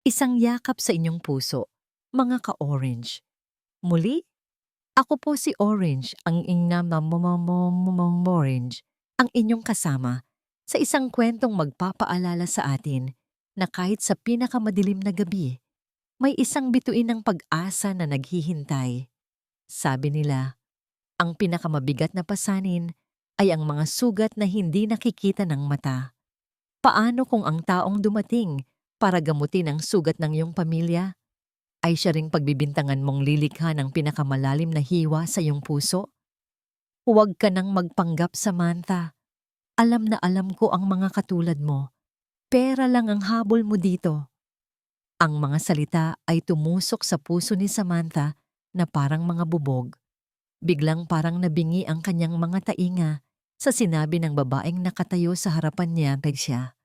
Isang yakap sa inyong puso, mga ka-orange. Muli, ako po si Orange, ang orange, ang inyong kasama sa isang kwentong magpapaalala sa atin na kahit sa pinakamadilim na gabi, may isang bituin ng pag-asa na naghihintay. Sabi nila, ang pinakamabigat na pasanin ay ang mga sugat na hindi nakikita ng mata. Paano kung ang taong dumating para gamutin ang sugat ng iyong pamilya ay siya ring pagbibintangan mong lilikha ng pinakamalalim na hiwa sa iyong puso? Huwag ka nang magpanggap, Samantha. Alam na alam ko ang mga katulad mo. Pera lang ang habol mo dito. Ang mga salita ay tumusok sa puso ni Samantha na parang mga bubog. Biglang parang nabingi ang kanyang mga tainga sa sinabi ng babaeng nakatayo sa harapan niya kay siya,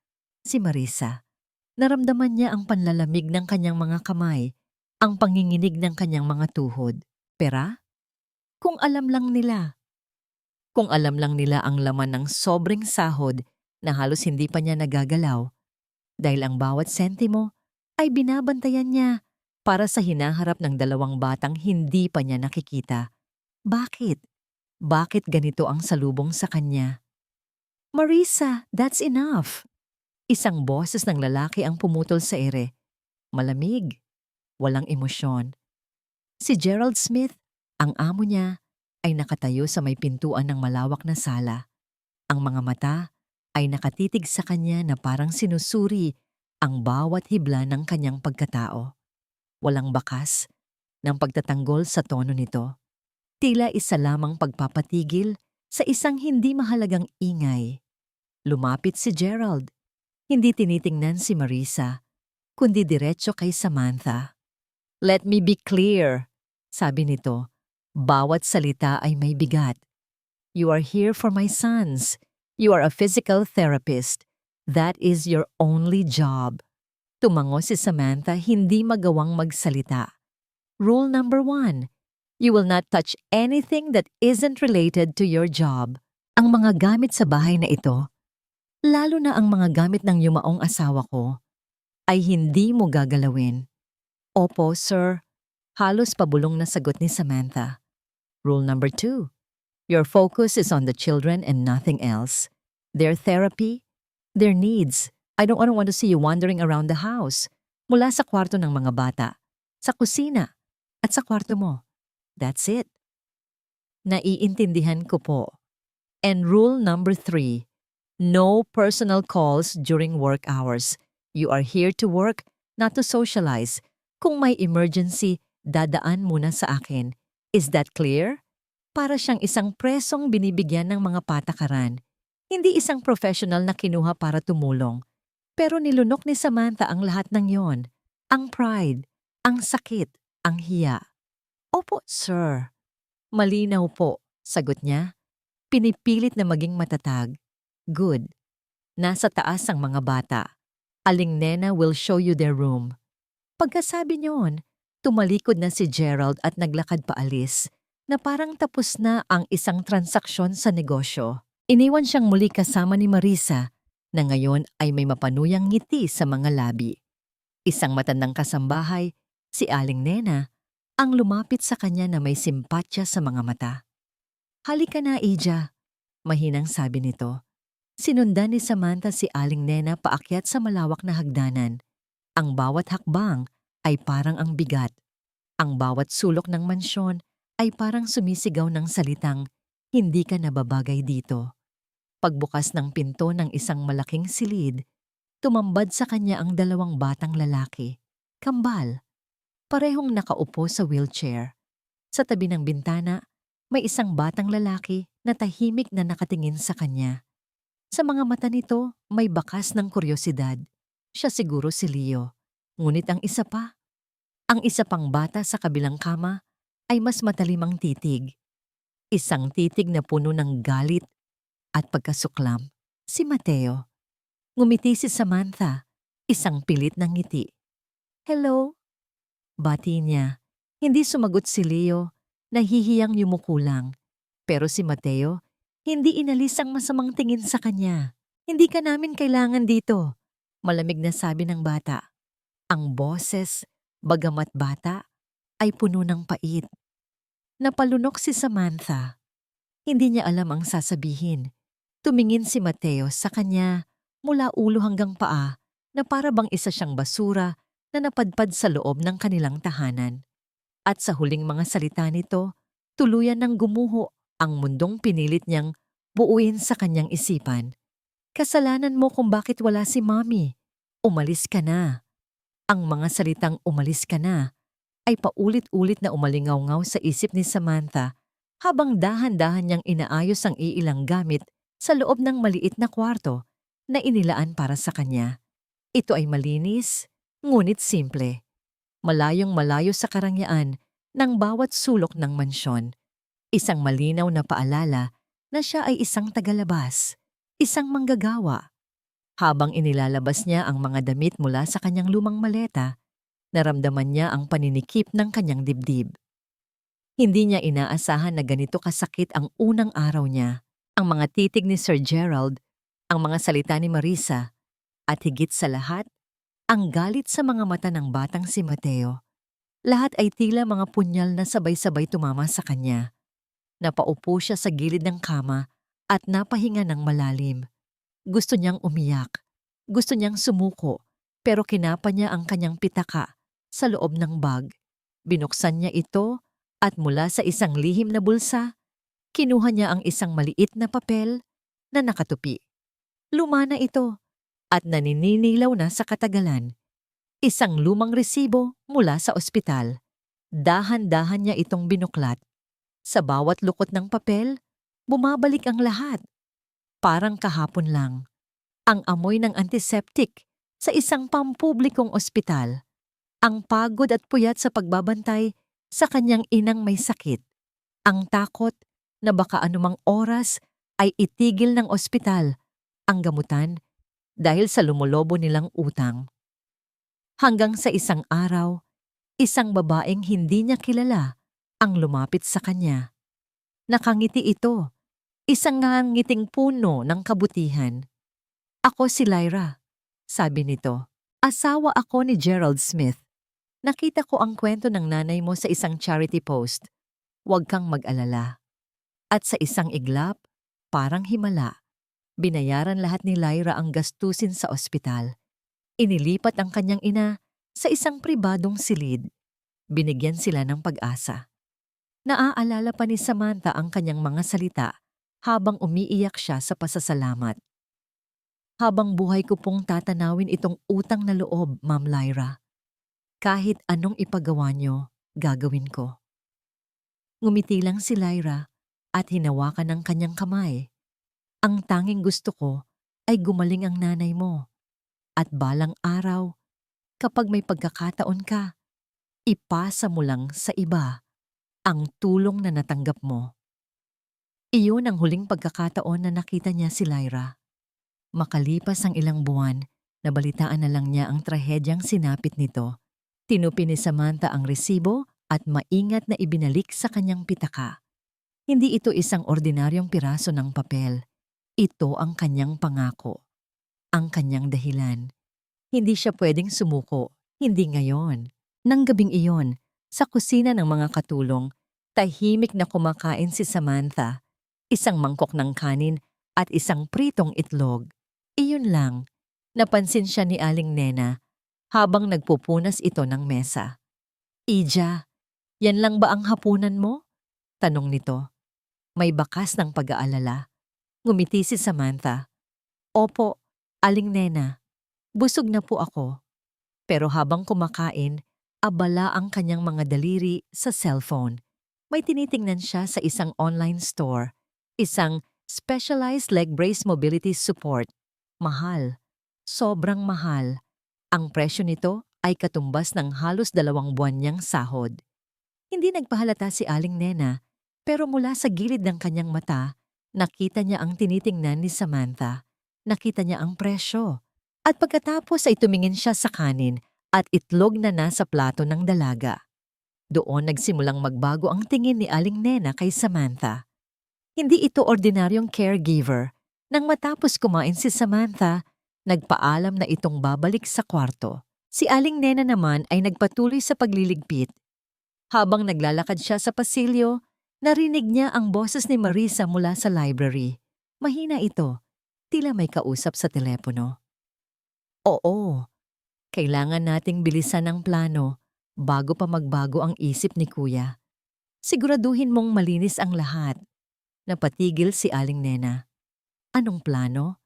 si Marisa. Naramdaman niya ang panlalamig ng kanyang mga kamay, ang panginginig ng kanyang mga tuhod. Pera? Kung alam lang nila. Kung alam lang nila ang laman ng sobrang sahod na halos hindi pa niya nagagalaw dahil ang bawat sentimo ay binabantayan niya para sa hinaharap ng dalawang batang hindi pa niya nakikita. Bakit? Bakit ganito ang salubong sa kanya? Marisa, that's enough. Isang boses ng lalaki ang pumutol sa ere. Malamig, walang emosyon. Si Gerald Smith, ang amo niya, ay nakatayo sa may pintuan ng malawak na sala. Ang mga mata ay nakatitig sa kanya na parang sinusuri ang bawat hibla ng kanyang pagkatao. Walang bakas ng pagtatanggol sa tono nito. Tila isa lamang pagpapatigil sa isang hindi mahalagang ingay. Lumapit si Gerald. Hindi tinitingnan si Marisa, kundi diretso kay Samantha. Let me be clear, sabi nito. Bawat salita ay may bigat. You are here for my sons. You are a physical therapist. That is your only job. Tumango si Samantha, hindi magawang magsalita. Rule number 1. You will not touch anything that isn't related to your job. Ang mga gamit sa bahay na ito, lalo na ang mga gamit ng yumaong asawa ko, ay hindi mo gagalawin. Opo, sir. Halos pabulong na sagot ni Samantha. Rule number 2. Your focus is on the children and nothing else. Their therapy, their needs. I don't want to see you wandering around the house. Mula sa kwarto ng mga bata, sa kusina, at sa kwarto mo. That's it. Naiintindihan ko po. And rule number 3. No personal calls during work hours. You are here to work, not to socialize. Kung may emergency, dadaan muna sa akin. Is that clear? Para siyang isang presong binibigyan ng mga patakaran. Hindi isang professional na kinuha para tumulong. Pero nilunok ni Samantha ang lahat ng yon. Ang pride, ang sakit, ang hiya. Opo, sir. Malinaw po, sagot niya. Pinipilit na maging matatag. Good. Nasa taas ang mga bata. Aling Nena will show you their room. Pagkasabi niyon, tumalikod na si Gerald at naglakad paalis na parang tapos na ang isang transaksyon sa negosyo. Iniwan siyang muli kasama ni Marisa na ngayon ay may mapanuyang ngiti sa mga labi. Isang matandang kasambahay, si Aling Nena, ang lumapit sa kanya na may simpatya sa mga mata. Halika na, Ija, mahinang sabi nito. Sinundan ni Samantha si Aling Nena paakyat sa malawak na hagdanan. Ang bawat hakbang ay parang ang bigat. Ang bawat sulok ng mansyon ay parang sumisigaw ng salitang, hindi ka nababagay dito. Pagbukas ng pinto ng isang malaking silid, tumambad sa kanya ang dalawang batang lalaki. Kambal. Parehong nakaupo sa wheelchair. Sa tabi ng bintana, may isang batang lalaki na tahimik na nakatingin sa kanya. Sa mga mata nito, may bakas ng kuryosidad. Siya siguro si Leo. Ngunit ang isa pang bata sa kabilang kama ay mas matalimang titig. Isang titig na puno ng galit at pagkasuklam. Si Mateo. Ngumiti si Samantha, isang pilit ng ngiti. Hello? Bati niya. Hindi sumagot si Leo, nahihiyang yumuko lang. Pero si Mateo, hindi inalis ang masamang tingin sa kanya. Hindi ka namin kailangan dito, malamig na sabi ng bata. Ang boses, bagamat bata, ay puno ng pait. Napalunok si Samantha. Hindi niya alam ang sasabihin. Tumingin si Mateo sa kanya mula ulo hanggang paa na para bang isa siyang basura na napadpad sa loob ng kanilang tahanan. At sa huling mga salita nito, tuluyan ng gumuho ang mundong pinilit niyang buuin sa kanyang isipan. Kasalanan mo kung bakit wala si Mommy. Umalis ka na. Ang mga salitang umalis ka na ay paulit-ulit na umalingaw-ngaw sa isip ni Samantha habang dahan-dahan niyang inaayos ang iilang gamit sa loob ng maliit na kwarto na inilaan para sa kanya. Ito ay malinis, ngunit simple. Malayong malayo sa karangyaan ng bawat sulok ng mansyon. Isang malinaw na paalala na siya ay isang tagalabas, isang manggagawa. Habang inilalabas niya ang mga damit mula sa kanyang lumang maleta, naramdaman niya ang paninikip ng kanyang dibdib. Hindi niya inaasahan na ganito kasakit ang unang araw niya. Ang mga titig ni Sir Gerald, ang mga salita ni Marisa, at higit sa lahat, ang galit sa mga mata ng batang si Mateo. Lahat ay tila mga punyal na sabay-sabay tumama sa kanya. Napaupo siya sa gilid ng kama at napahinga ng malalim. Gusto niyang umiyak. Gusto niyang sumuko, pero kinapa niya ang kanyang pitaka sa loob ng bag. Binuksan niya ito at mula sa isang lihim na bulsa, kinuha niya ang isang maliit na papel na nakatupi. Luma na ito at nanininilaw na sa katagalan. Isang lumang resibo mula sa ospital. Dahan-dahan niya itong binuklat. Sa bawat lukot ng papel, bumabalik ang lahat. Parang kahapon lang. Ang amoy ng antiseptic sa isang pampublikong ospital. Ang pagod at puyat sa pagbabantay sa kanyang inang may sakit. Ang takot na baka anumang oras ay itigil ng ospital ang gamutan dahil sa lumulobo nilang utang. Hanggang sa isang araw, isang babaeng hindi niya kilala ang lumapit sa kanya. Nakangiti ito. Isang ngiting puno ng kabutihan. Ako si Lyra, sabi nito. Asawa ako ni Gerald Smith. Nakita ko ang kwento ng nanay mo sa isang charity post. Huwag kang mag-alala. At sa isang iglap, parang himala, binayaran lahat ni Lyra ang gastusin sa ospital. Inilipat ang kanyang ina sa isang pribadong silid. Binigyan sila ng pag-asa. Naaalala pa ni Samantha ang kanyang mga salita habang umiiyak siya sa pasasalamat. Habang buhay ko pong tatanawin itong utang na loob, Ma'am Lyra. Kahit anong ipagawa niyo, gagawin ko. Ngumiti lang si Lyra at hinawakan ang kanyang kamay. Ang tanging gusto ko ay gumaling ang nanay mo. At balang araw, kapag may pagkakataon ka, ipasa mo lang sa iba ang tulong na natanggap mo. Iyon ang huling pagkakataon na nakita niya si Lyra. Makalipas ang ilang buwan, nabalitaan na lang niya ang trahedyang sinapit nito. Tinupi ni Samantha ang resibo at maingat na ibinalik sa kanyang pitaka. Hindi ito isang ordinaryong piraso ng papel. Ito ang kanyang pangako. Ang kanyang dahilan. Hindi siya pwedeng sumuko. Hindi ngayon. Nang gabing iyon, sa kusina ng mga katulong, tahimik na kumakain si Samantha. Isang mangkok ng kanin at isang pritong itlog. Iyon lang, napansin siya ni Aling Nena habang nagpupunas ito ng mesa. Ija, yan lang ba ang hapunan mo? Tanong nito. May bakas ng pag-aalala. Ngumiti si Samantha. Opo, Aling Nena, busog na po ako. Pero habang kumakain, abala ang kanyang mga daliri sa cellphone. May tinitingnan siya sa isang online store. Isang specialized leg brace mobility support. Mahal. Sobrang mahal. Ang presyo nito ay katumbas ng halos 2 buwan niyang sahod. Hindi nagpahalata si Aling Nena, pero mula sa gilid ng kanyang mata, nakita niya ang tinitingnan ni Samantha. Nakita niya ang presyo. At pagkatapos ay tumingin siya sa kanin at itlog na nasa plato ng dalaga. Doon nagsimulang magbago ang tingin ni Aling Nena kay Samantha. Hindi ito ordinaryong caregiver. Nang matapos kumain si Samantha, nagpaalam na itong babalik sa kwarto. Si Aling Nena naman ay nagpatuloy sa pagliligpit. Habang naglalakad siya sa pasilyo, narinig niya ang boses ni Marisa mula sa library. Mahina ito, tila may kausap sa telepono. Oo, kailangan nating bilisan ang plano bago pa magbago ang isip ni Kuya. Siguraduhin mong malinis ang lahat. Napatigil si Aling Nena. Anong plano?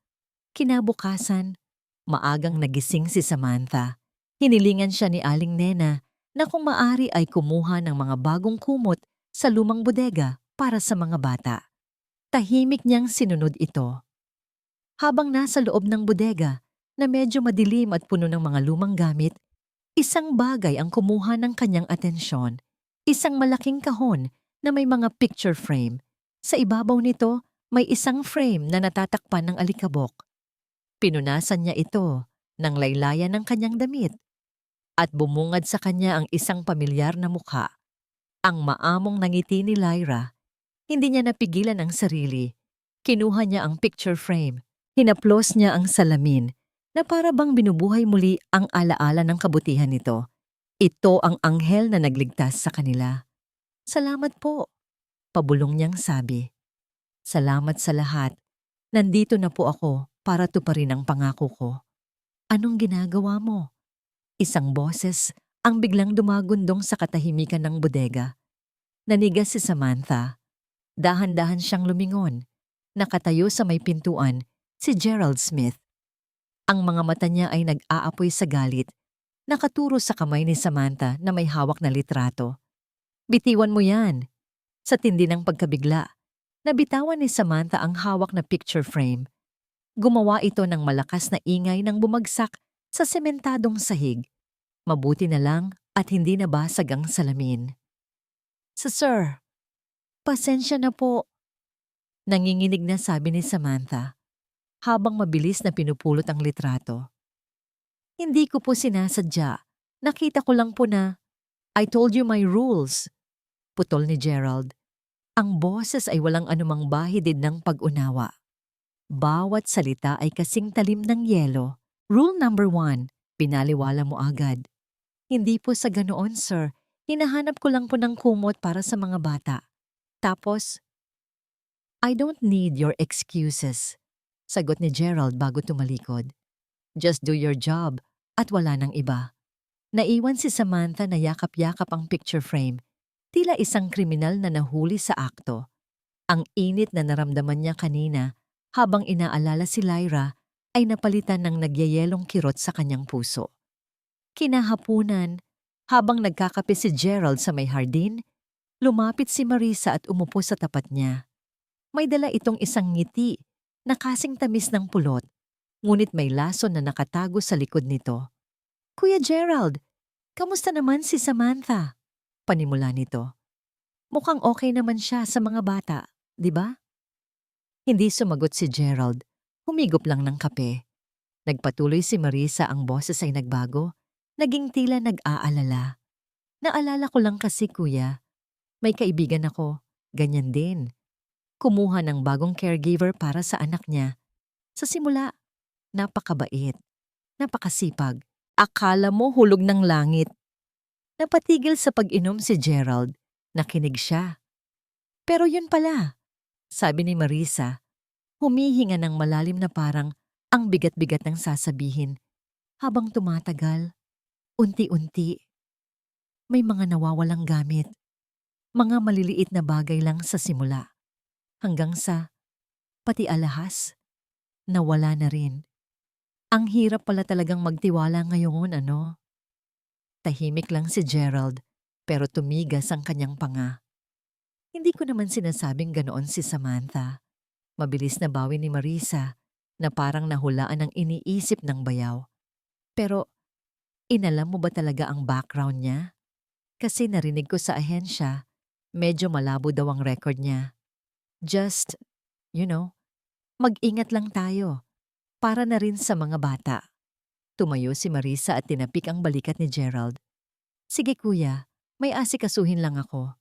Kinabukasan, maagang nagising si Samantha. Hinilingan siya ni Aling Nena na kung maari ay kumuha ng mga bagong kumot sa lumang bodega para sa mga bata. Tahimik niyang sinunod ito. Habang nasa loob ng bodega na medyo madilim at puno ng mga lumang gamit, isang bagay ang kumuha ng kanyang atensyon. Isang malaking kahon na may mga picture frame. Sa ibabaw nito, may isang frame na natatakpan ng alikabok. Pinunasan niya ito ng laylayan ng kanyang damit at bumungad sa kanya ang isang pamilyar na mukha. Ang maamong nangiti ni Lyra. Hindi niya napigilan ang sarili. Kinuha niya ang picture frame. Hinaplos niya ang salamin na para bang binubuhay muli ang alaala ng kabutihan nito. Ito ang anghel na nagligtas sa kanila. Salamat po, pabulong niyang sabi. Salamat sa lahat. Nandito na po ako para tuparin ang pangako ko. Anong ginagawa mo? Isang boses ang biglang dumagundong sa katahimikan ng bodega. Nanigas si Samantha. Dahan-dahan siyang lumingon. Nakatayo sa may pintuan si Gerald Smith. Ang mga mata niya ay nag-aapoy sa galit. Nakaturo sa kamay ni Samantha na may hawak na litrato. Bitiwan mo yan. Sa tindi ng pagkabigla, nabitawan ni Samantha ang hawak na picture frame. Gumawa ito ng malakas na ingay nang bumagsak sa sementadong sahig. Mabuti na lang at hindi nabasag ang salamin. Sir, pasensya na po. Nanginginig na sabi ni Samantha habang mabilis na pinupulot ang litrato. Hindi ko po sinasadya. Nakita ko lang po na, I told you my rules. Putol ni Gerald. Ang boses ay walang anumang bahidid ng pag-unawa. Bawat salita ay kasing talim ng yelo. Rule number 1, pinaliwala mo agad. Hindi po sa ganoon, sir. Hinahanap ko lang po ng kumot para sa mga bata. Tapos, I don't need your excuses. Sagot ni Gerald bago tumalikod. Just do your job at wala nang iba. Naiwan si Samantha na yakap-yakap ang picture frame. Tila isang kriminal na nahuli sa akto. Ang init na naramdaman niya kanina habang inaalala si Lyra ay napalitan ng nagyayelong kirot sa kanyang puso. Kinahapunan, habang nagkakape si Gerald sa may hardin, lumapit si Marisa at umupo sa tapat niya. May dala itong isang ngiti na kasing tamis ng pulot, ngunit may lason na nakatago sa likod nito. Kuya Gerald, kamusta naman si Samantha? Panimula nito. Mukhang okay naman siya sa mga bata, di ba? Hindi sumagot si Gerald. Humigop lang ng kape. Nagpatuloy si Marisa, ang boses ay nagbago. Naging tila nag-aalala. Naalala ko lang kasi, kuya. May kaibigan ako. Ganyan din. Kumuha ng bagong caregiver para sa anak niya. Sa simula, napakabait. Napakasipag. Akala mo hulog ng langit. Napatigil sa pag-inom si Gerald. Nakinig siya. Pero yun pala, sabi ni Marisa, humihinga ng malalim na parang ang bigat-bigat ng sasabihin. Habang tumatagal, unti-unti, may mga nawawalang gamit. Mga maliliit na bagay lang sa simula. Hanggang sa, pati alahas, nawala na rin. Ang hirap pala talagang magtiwala ngayon, ano? Tahimik lang si Gerald, pero tumigas ang kanyang panga. Hindi ko naman sinasabing ganoon si Samantha. Mabilis na bawi ni Marisa na parang nahulaan ng iniisip ng bayaw. Pero, inalam mo ba talaga ang background niya? Kasi narinig ko sa ahensya, medyo malabo daw ang record niya. Just, mag-ingat lang tayo. Para na rin sa mga bata. Tumayo si Marisa at tinapik ang balikat ni Gerald. Sige kuya, may asikasuhin lang ako.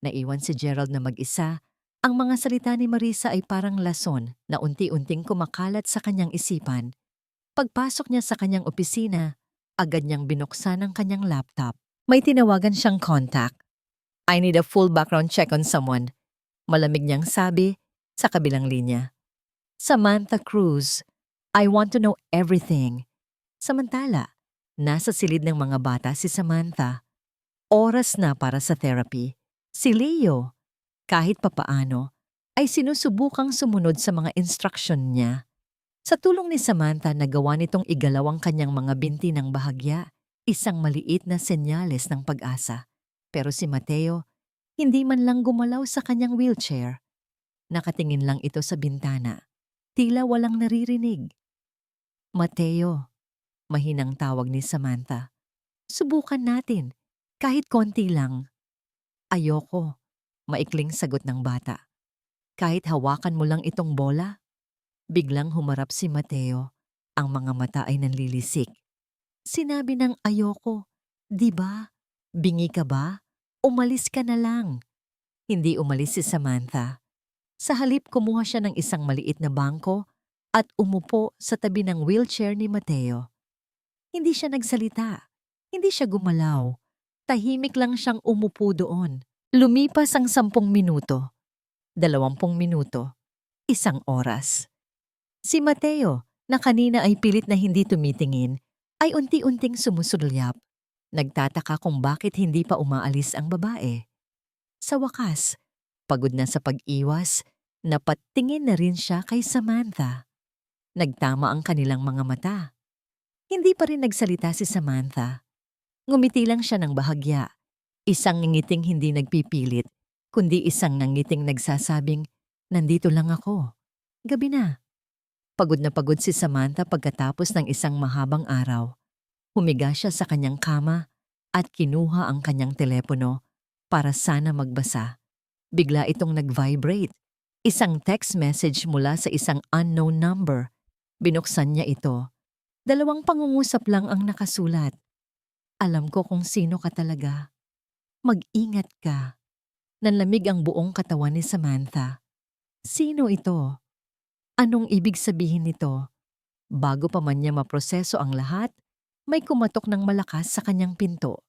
Naiwan si Gerald na mag-isa. Ang mga salita ni Marisa ay parang lason na unti-unting kumakalat sa kanyang isipan. Pagpasok niya sa kanyang opisina, Agad niyang binuksan ang kanyang laptop. May tinawagan siyang contact. I need a full background check on someone. Malamig niyang sabi sa kabilang linya. Samantha Cruz, I want to know everything. Samantala, nasa silid ng mga bata si Samantha. Oras na para sa therapy. Si Leo, kahit papaano, ay sinusubukang sumunod sa mga instruction niya. Sa tulong ni Samantha, nagawa nitong igalaw ang kanyang mga binti ng bahagya, isang maliit na senyales ng pag-asa. Pero si Mateo, hindi man lang gumalaw sa kanyang wheelchair. Nakatingin lang ito sa bintana. Tila walang naririnig. Mateo, mahinang tawag ni Samantha. Subukan natin, kahit konti lang. Ayoko, maikling sagot ng bata. Kahit hawakan mo lang itong bola? Biglang humarap si Mateo. Ang mga mata ay nanlilisik. Sinabi ng ayoko, di ba? Bingi ka ba? Umalis ka na lang. Hindi umalis si Samantha. Sa halip kumuha siya ng isang maliit na bangko at umupo sa tabi ng wheelchair ni Mateo. Hindi siya nagsalita. Hindi siya gumalaw. Tahimik lang siyang umupo doon. Lumipas ang 10 minuto, 20 minuto, 1 oras. Si Mateo, na kanina ay pilit na hindi tumitingin, ay unti-unting sumusulyap. Nagtataka kung bakit hindi pa umaalis ang babae. Sa wakas, pagod na sa pag-iwas, napatingin na rin siya kay Samantha. Nagtama ang kanilang mga mata. Hindi pa rin nagsalita si Samantha. Ngumiti lang siya ng bahagya. Isang ngiting hindi nagpipilit, kundi isang ngiting nagsasabing, nandito lang ako. Gabi na. Pagod na pagod si Samantha pagkatapos ng isang mahabang araw. Humiga siya sa kanyang kama at kinuha ang kanyang telepono para sana magbasa. Bigla itong nag-vibrate. Isang text message mula sa isang unknown number. Binuksan niya ito. 2 pangungusap lang ang nakasulat. Alam ko kung sino ka talaga. Mag-ingat ka. Nanlamig ang buong katawan ni Samantha. Sino ito? Anong ibig sabihin nito? Bago pa man niya maproseso ang lahat, may kumatok ng malakas sa kanyang pinto.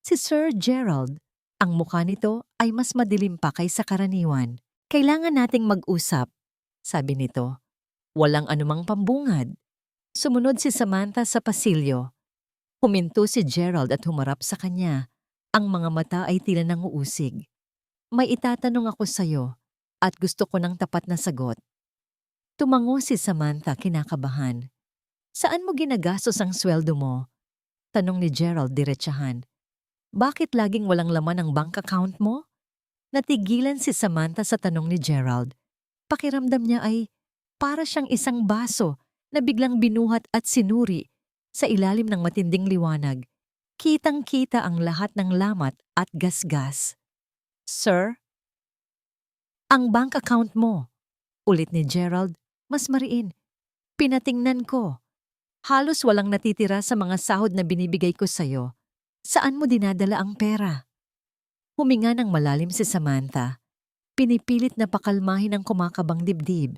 Si Sir Gerald. Ang mukha nito ay mas madilim pa kaysa karaniwan. Kailangan nating mag-usap, sabi nito. Walang anumang pambungad. Sumunod si Samantha sa pasilyo. Huminto si Gerald at humarap sa kanya. Ang mga mata ay tila nanguusig. May itatanong ako sa'yo at gusto ko ng tapat na sagot. Tumango si Samantha kinakabahan. Saan mo ginagastos ang sweldo mo? Tanong ni Gerald diretsahan. Bakit laging walang laman ang bank account mo? Natigilan si Samantha sa tanong ni Gerald. Pakiramdam niya ay para siyang isang baso na biglang binuhat at sinuri sa ilalim ng matinding liwanag. Kitang-kita ang lahat ng lamat at gasgas. Sir? Ang bank account mo, ulit ni Gerald, mas mariin. Pinatingnan ko. Halos walang natitira sa mga sahod na binibigay ko sa'yo. Saan mo dinadala ang pera? Huminga ng malalim si Samantha. Pinipilit na pakalmahin ang kumakabang dibdib.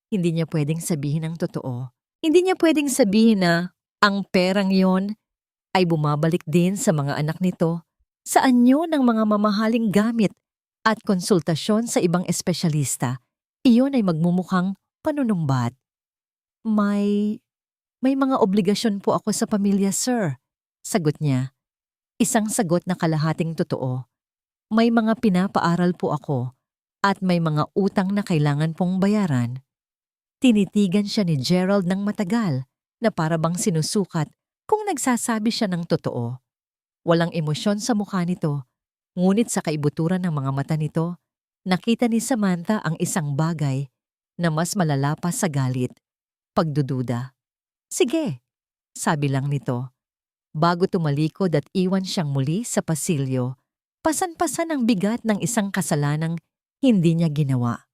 Hindi niya pwedeng sabihin ang totoo. Hindi niya pwedeng sabihin na ang perang yon ay bumabalik din sa mga anak nito sa anyo ng mga mamahaling gamit at konsultasyon sa ibang espesyalista. Iyon ay magmumukhang panunumbat. May mga obligasyon po ako sa pamilya, sir. Sagot niya. Isang sagot na kalahating totoo. May mga pinapaaral po ako at may mga utang na kailangan pong bayaran. Tinitigan siya ni Gerald ng matagal na para bang sinusukat kung nagsasabi siya ng totoo. Walang emosyon sa mukha nito, ngunit sa kaibuturan ng mga mata nito, nakita ni Samantha ang isang bagay na mas malala pa sa galit, pagdududa. Sige, sabi lang nito. Bago tumalikod at iwan siyang muli sa pasilyo, pasan-pasan ang bigat ng isang kasalanang hindi niya ginawa.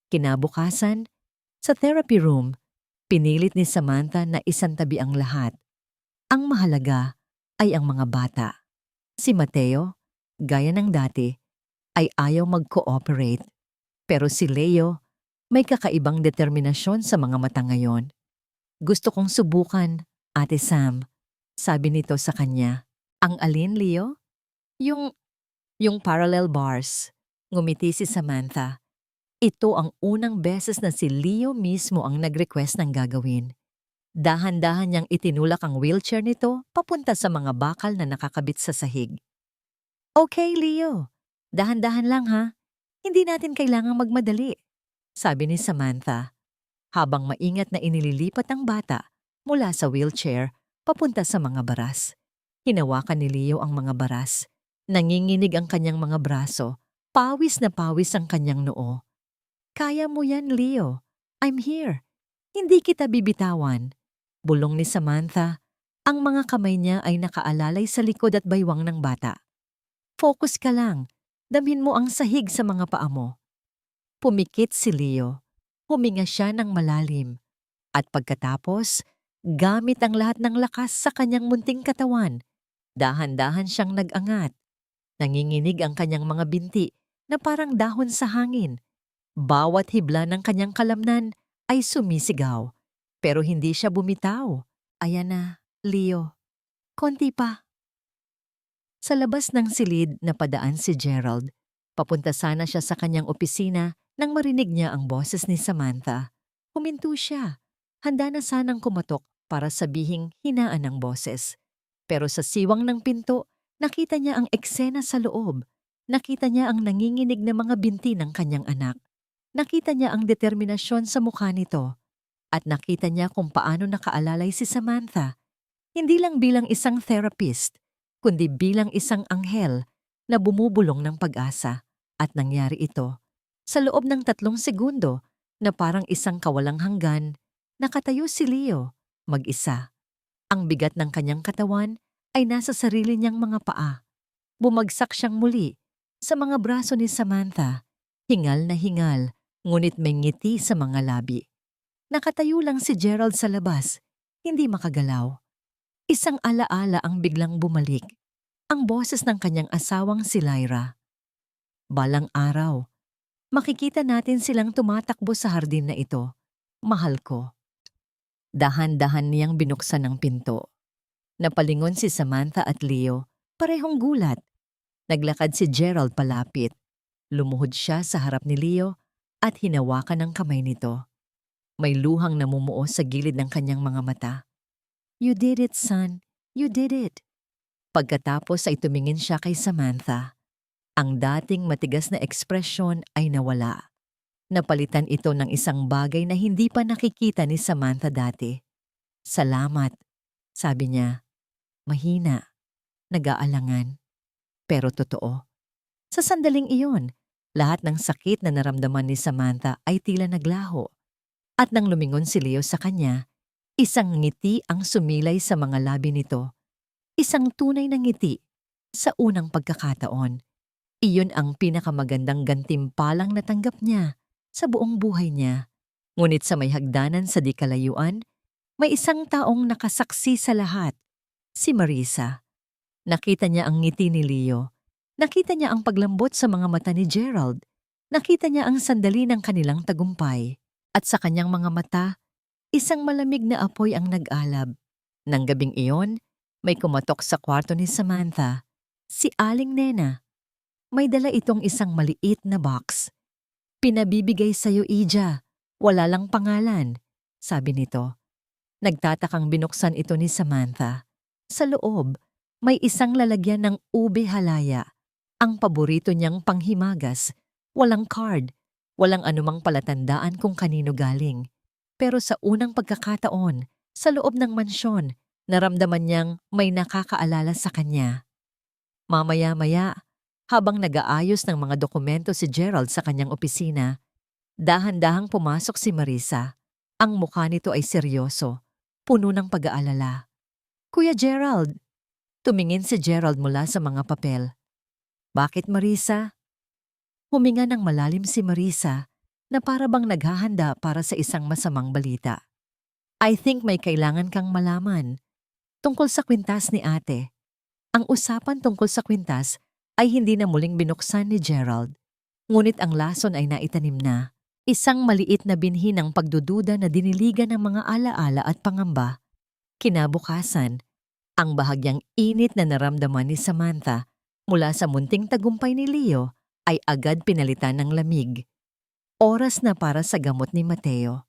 Kinabukasan, sa therapy room, pinilit ni Samantha na isantabi ang lahat. Ang mahalaga ay ang mga bata. Si Mateo, gaya ng dati, ay ayaw mag-cooperate. Pero si Leo, may kakaibang determinasyon sa mga mata ngayon. Gusto kong subukan, Ate Sam. Sabi nito sa kanya. Ang alin, Leo? Yung parallel bars. Ngumiti si Samantha. Ito ang unang beses na si Leo mismo ang nag-request ng gagawin. Dahan-dahan niyang itinulak ang wheelchair nito papunta sa mga bakal na nakakabit sa sahig. Okay, Leo. Dahan-dahan lang ha. Hindi natin kailangang magmadali, sabi ni Samantha, habang maingat na inililipat ang bata mula sa wheelchair papunta sa mga baras. Hinawakan ni Leo ang mga baras. Nanginginig ang kanyang mga braso. Pawis na pawis ang kanyang noo. Kaya mo yan, Leo. I'm here. Hindi kita bibitawan. Bulong ni Samantha. Ang mga kamay niya ay nakaalalay sa likod at baywang ng bata. Focus ka lang. Damhin mo ang sahig sa mga paa mo. Pumikit si Leo. Huminga siya ng malalim. At pagkatapos, gamit ang lahat ng lakas sa kanyang munting katawan, dahan-dahan siyang nag-angat. Nanginginig ang kanyang mga binti na parang dahon sa hangin. Bawat hibla ng kanyang kalamnan ay sumisigaw. Pero hindi siya bumitaw. Ayan na, Leo. Konti pa. Sa labas ng silid napadaan si Gerald. Papunta sana siya sa kanyang opisina nang marinig niya ang boses ni Samantha. Huminto siya. Handa na sanang kumatok para sabihing hinaan ng boses. Pero sa siwang ng pinto, nakita niya ang eksena sa loob. Nakita niya ang nanginginig na mga binti ng kanyang anak. Nakita niya ang determinasyon sa mukha nito. At nakita niya kung paano nakaalalay si Samantha. Hindi lang bilang isang therapist, kundi bilang isang anghel na bumubulong ng pag-asa. At nangyari ito sa loob ng 3 segundo na parang isang kawalang hanggan. Nakatayo si Leo, mag-isa. Ang bigat ng kanyang katawan ay nasa sarili niyang mga paa. Bumagsak siyang muli sa mga braso ni Samantha. Hingal na hingal, ngunit may ngiti sa mga labi. Nakatayo lang si Gerald sa labas, hindi makagalaw. Isang alaala ang biglang bumalik. Ang boses ng kanyang asawang si Lyra. Balang araw, makikita natin silang tumatakbo sa hardin na ito. Mahal ko. Dahan-dahan niyang binuksan ang pinto. Napalingon si Samantha at Leo, parehong gulat. Naglakad si Gerald palapit. Lumuhod siya sa harap ni Leo at hinawakan ang kamay nito. May luhang namumuo sa gilid ng kanyang mga mata. You did it, son. You did it. Pagkatapos ay tumingin siya kay Samantha. Ang dating matigas na ekspresyon ay nawala. Napalitan ito ng isang bagay na hindi pa nakikita ni Samantha dati. Salamat, sabi niya. Mahina, nag-aalangan, pero totoo. Sa sandaling iyon, lahat ng sakit na naramdaman ni Samantha ay tila naglaho. At nang lumingon si Leo sa kanya, isang ngiti ang sumilay sa mga labi nito. Isang tunay na ngiti sa unang pagkakataon. Iyon ang pinakamagandang gantimpalang natanggap niya sa buong buhay niya. Ngunit sa may hagdanan sa di kalayuan, may isang taong nakasaksi sa lahat, si Marisa. Nakita niya ang ngiti ni Leo. Nakita niya ang paglambot sa mga mata ni Gerald. Nakita niya ang sandali ng kanilang tagumpay. At sa kanyang mga mata, isang malamig na apoy ang nag-alab. Nang gabing iyon, may kumatok sa kwarto ni Samantha, si Aling Nena. May dala itong isang maliit na box. Pinabibigay sa'yo, Ija. Wala lang pangalan, sabi nito. Nagtatakang binuksan ito ni Samantha. Sa loob, may isang lalagyan ng ube halaya. Ang paborito niyang panghimagas. Walang card. Walang anumang palatandaan kung kanino galing. Pero sa unang pagkakataon, sa loob ng mansyon, naramdaman niyang may nakakaalala sa kanya. Mamaya-maya, habang nag-aayos ng mga dokumento si Gerald sa kanyang opisina, dahan-dahang pumasok si Marisa. Ang mukha nito ay seryoso, puno ng pag-aalala. Kuya Gerald, tumingin si Gerald mula sa mga papel. Bakit, Marisa? Huminga ng malalim si Marisa na para bang naghahanda para sa isang masamang balita. I think may kailangan kang malaman tungkol sa kwintas ni ate. Ang usapan tungkol sa kwintas ay hindi na muling binuksan ni Gerald. Ngunit ang lason ay naitanim na. Isang maliit na binhi ng pagdududa na diniligan ng mga alaala at pangamba. Kinabukasan, Ang bahagyang init na naramdaman ni Samantha mula sa munting tagumpay ni Leo ay agad pinalitan ng lamig. Oras na para sa gamot ni Mateo.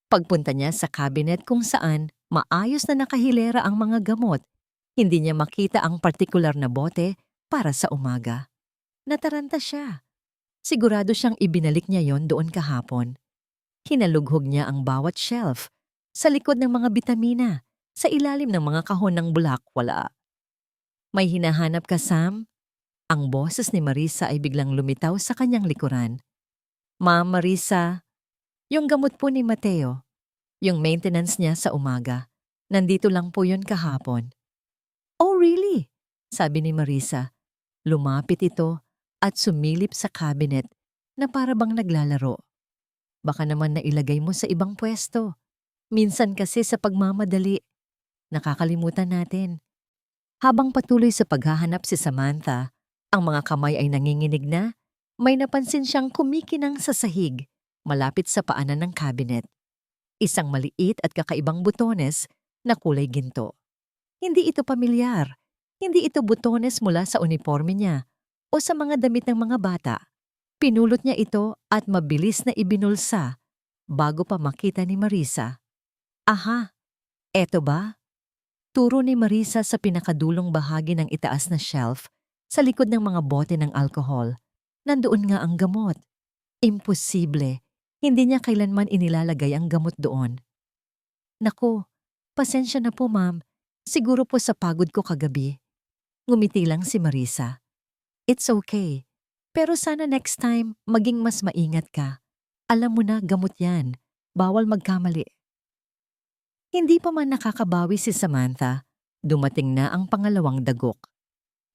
Pagpunta niya sa cabinet kung saan maayos na nakahilera ang mga gamot, hindi niya makita ang partikular na bote para sa umaga. Nataranta siya. Sigurado siyang ibinalik niya yon doon kahapon. Hinalughog niya ang bawat shelf, sa likod ng mga bitamina, sa ilalim ng mga kahon ng bulak, wala. May hinahanap ka, Sam? Ang boses ni Marisa ay biglang lumitaw sa kanyang likuran. Ma'am Marisa, yung gamot po ni Mateo, yung maintenance niya sa umaga, nandito lang po yun kahapon. Oh really? Sabi ni Marisa. Lumapit ito at sumilip sa cabinet na para bang naglalaro. Baka naman nailagay mo sa ibang pwesto. Minsan kasi sa pagmamadali, nakakalimutan natin. Habang patuloy sa paghahanap si Samantha, ang mga kamay ay nanginginig na, may napansin siyang kumikinang sa sahig, malapit sa paanan ng cabinet. Isang maliit at kakaibang butones na kulay ginto. Hindi ito pamilyar. Hindi ito butones mula sa uniforme niya o sa mga damit ng mga bata. Pinulot niya ito at mabilis na ibinulsa bago pa makita ni Marisa. Aha, eto ba? Turo ni Marisa sa pinakadulong bahagi ng itaas na shelf sa likod ng mga bote ng alkohol. Nandoon nga ang gamot. Imposible. Hindi niya kailanman inilalagay ang gamot doon. Naku, pasensya na po ma'am. Siguro po sa pagod ko kagabi. Ngumiti lang si Marisa. It's okay. Pero sana next time maging mas maingat ka. Alam mo na gamot yan. Bawal magkamali. Hindi pa man nakakabawi si Samantha, dumating na ang pangalawang dagok.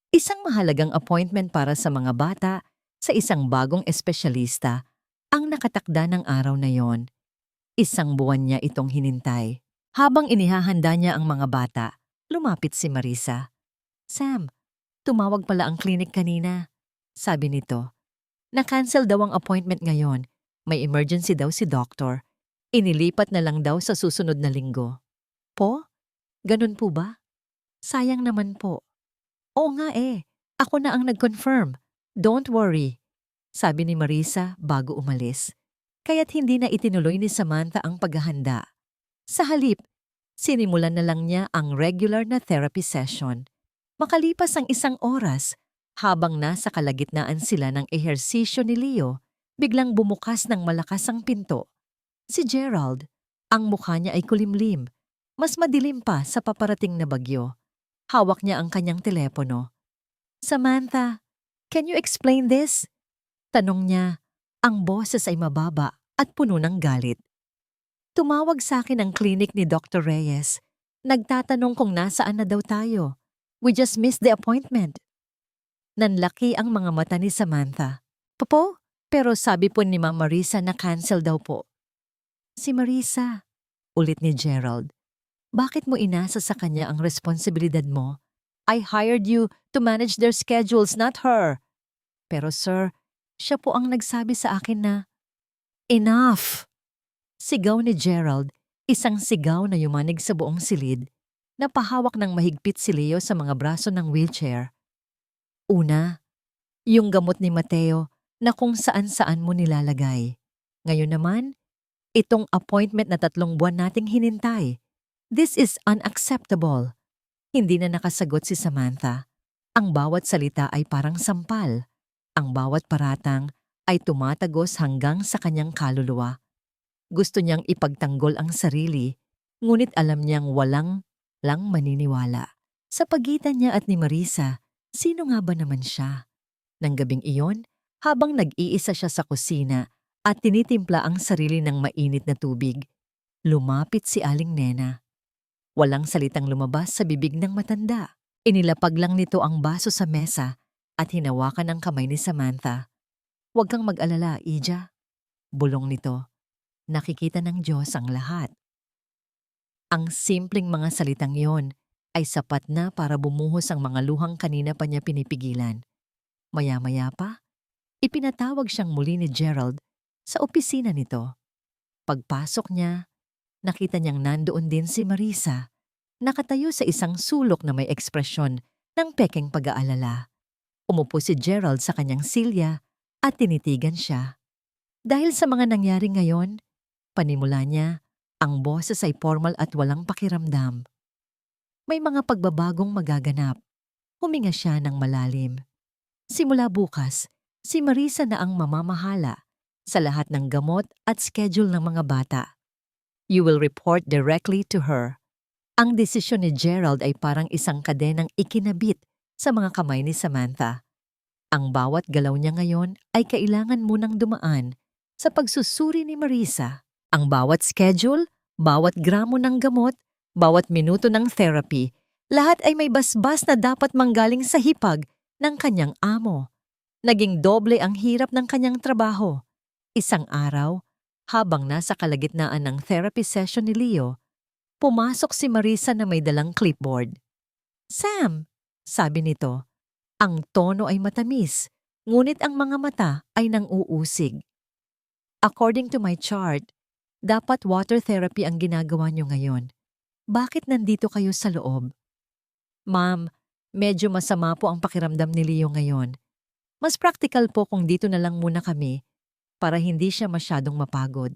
Isang mahalagang appointment para sa mga bata sa isang bagong espesyalista ang nakatakda ng araw na yon. Isang buwan niya itong hinintay. Habang inihahanda niya ang mga bata, lumapit si Marisa. Sam, tumawag pala ang klinik kanina. Sabi nito. Na-cancel daw ang appointment ngayon. May emergency daw si doktor. Inilipat na lang daw sa susunod na linggo. Po? Ganun po ba? Sayang naman po. Oo nga ako na ang nag-confirm. Don't worry. Sabi ni Marisa bago umalis. Kaya't hindi na itinuloy ni Samantha ang paghahanda. Sa halip, sinimulan na lang niya ang regular na therapy session. Makalipas ang 1 oras, habang nasa kalagitnaan sila ng ehersisyo ni Leo, biglang bumukas ng malakas ang pinto. Si Gerald, ang mukha niya ay kulimlim, mas madilim pa sa paparating na bagyo. Hawak niya ang kanyang telepono. Samantha, can you explain this? Tanong niya, ang boses ay mababa at puno ng galit. Tumawag sa akin ang klinik ni Dr. Reyes. Nagtatanong kung nasaan na daw tayo. We just missed the appointment. Nanlaki ang mga mata ni Samantha. Popo, pero sabi po ni Ma'am Marisa na cancel daw po. Si Marisa, ulit ni Gerald. Bakit mo inasa sa kanya ang responsibilidad mo? I hired you to manage their schedules, not her. Pero sir, siya po ang nagsabi sa akin na, enough! Sigaw ni Gerald, isang sigaw na yumanig sa buong silid. Napahawak ng mahigpit si Leo sa mga braso ng wheelchair. Una, yung gamot ni Mateo na kung saan-saan mo nilalagay. Ngayon naman, itong appointment na 3 buwan nating hinintay. This is unacceptable. Hindi na nakasagot si Samantha. Ang bawat salita ay parang sampal. Ang bawat paratang ay tumatagos hanggang sa kanyang kaluluwa. Gusto niyang ipagtanggol ang sarili, ngunit alam niyang walang lang maniniwala. Sa pagitan niya at ni Marisa, sino nga ba naman siya? Nang gabing iyon, habang nag-iisa siya sa kusina at tinitimpla ang sarili ng mainit na tubig, lumapit si Aling Nena. Walang salitang lumabas sa bibig ng matanda. Inilapag lang nito ang baso sa mesa at hinawakan ang kamay ni Samantha. Huwag kang mag-alala, Ija. Bulong nito. Nakikita ng Diyos ang lahat. Ang simpleng mga salitang yon ay sapat na para bumuhos ang mga luhang kanina pa niya pinipigilan. Maya-maya pa, ipinatawag siyang muli ni Gerald sa opisina nito. Pagpasok niya, nakita niyang nandoon din si Marisa. Nakatayo sa isang sulok na may ekspresyon ng pekeng pag-aalala. Umupo si Gerald sa kanyang silya at tinitigan siya. Dahil sa mga nangyari ngayon, panimula niya, ang boses ay formal at walang pakiramdam. May mga pagbabagong magaganap. Huminga siya ng malalim. Simula bukas, si Marisa na ang mamamahala sa lahat ng gamot at schedule ng mga bata. You will report directly to her. Ang desisyon ni Gerald ay parang isang kadenang ikinabit sa mga kamay ni Samantha. Ang bawat galaw niya ngayon ay kailangan munang dumaan sa pagsusuri ni Marisa. Ang bawat schedule, bawat gramo ng gamot, bawat minuto ng therapy, lahat ay may basbas na dapat manggaling sa hipag ng kanyang amo. Naging doble ang hirap ng kanyang trabaho. Isang araw, habang nasa kalagitnaan ng therapy session ni Leo, pumasok si Marisa na may dalang clipboard. "Sam," sabi nito. Ang tono ay matamis, ngunit ang mga mata ay nang-uusig. "According to my chart, dapat water therapy ang ginagawa niyo ngayon. Bakit nandito kayo sa loob?" "Ma'am, medyo masama po ang pakiramdam ni Leo ngayon. Mas practical po kung dito na lang muna kami para hindi siya masyadong mapagod."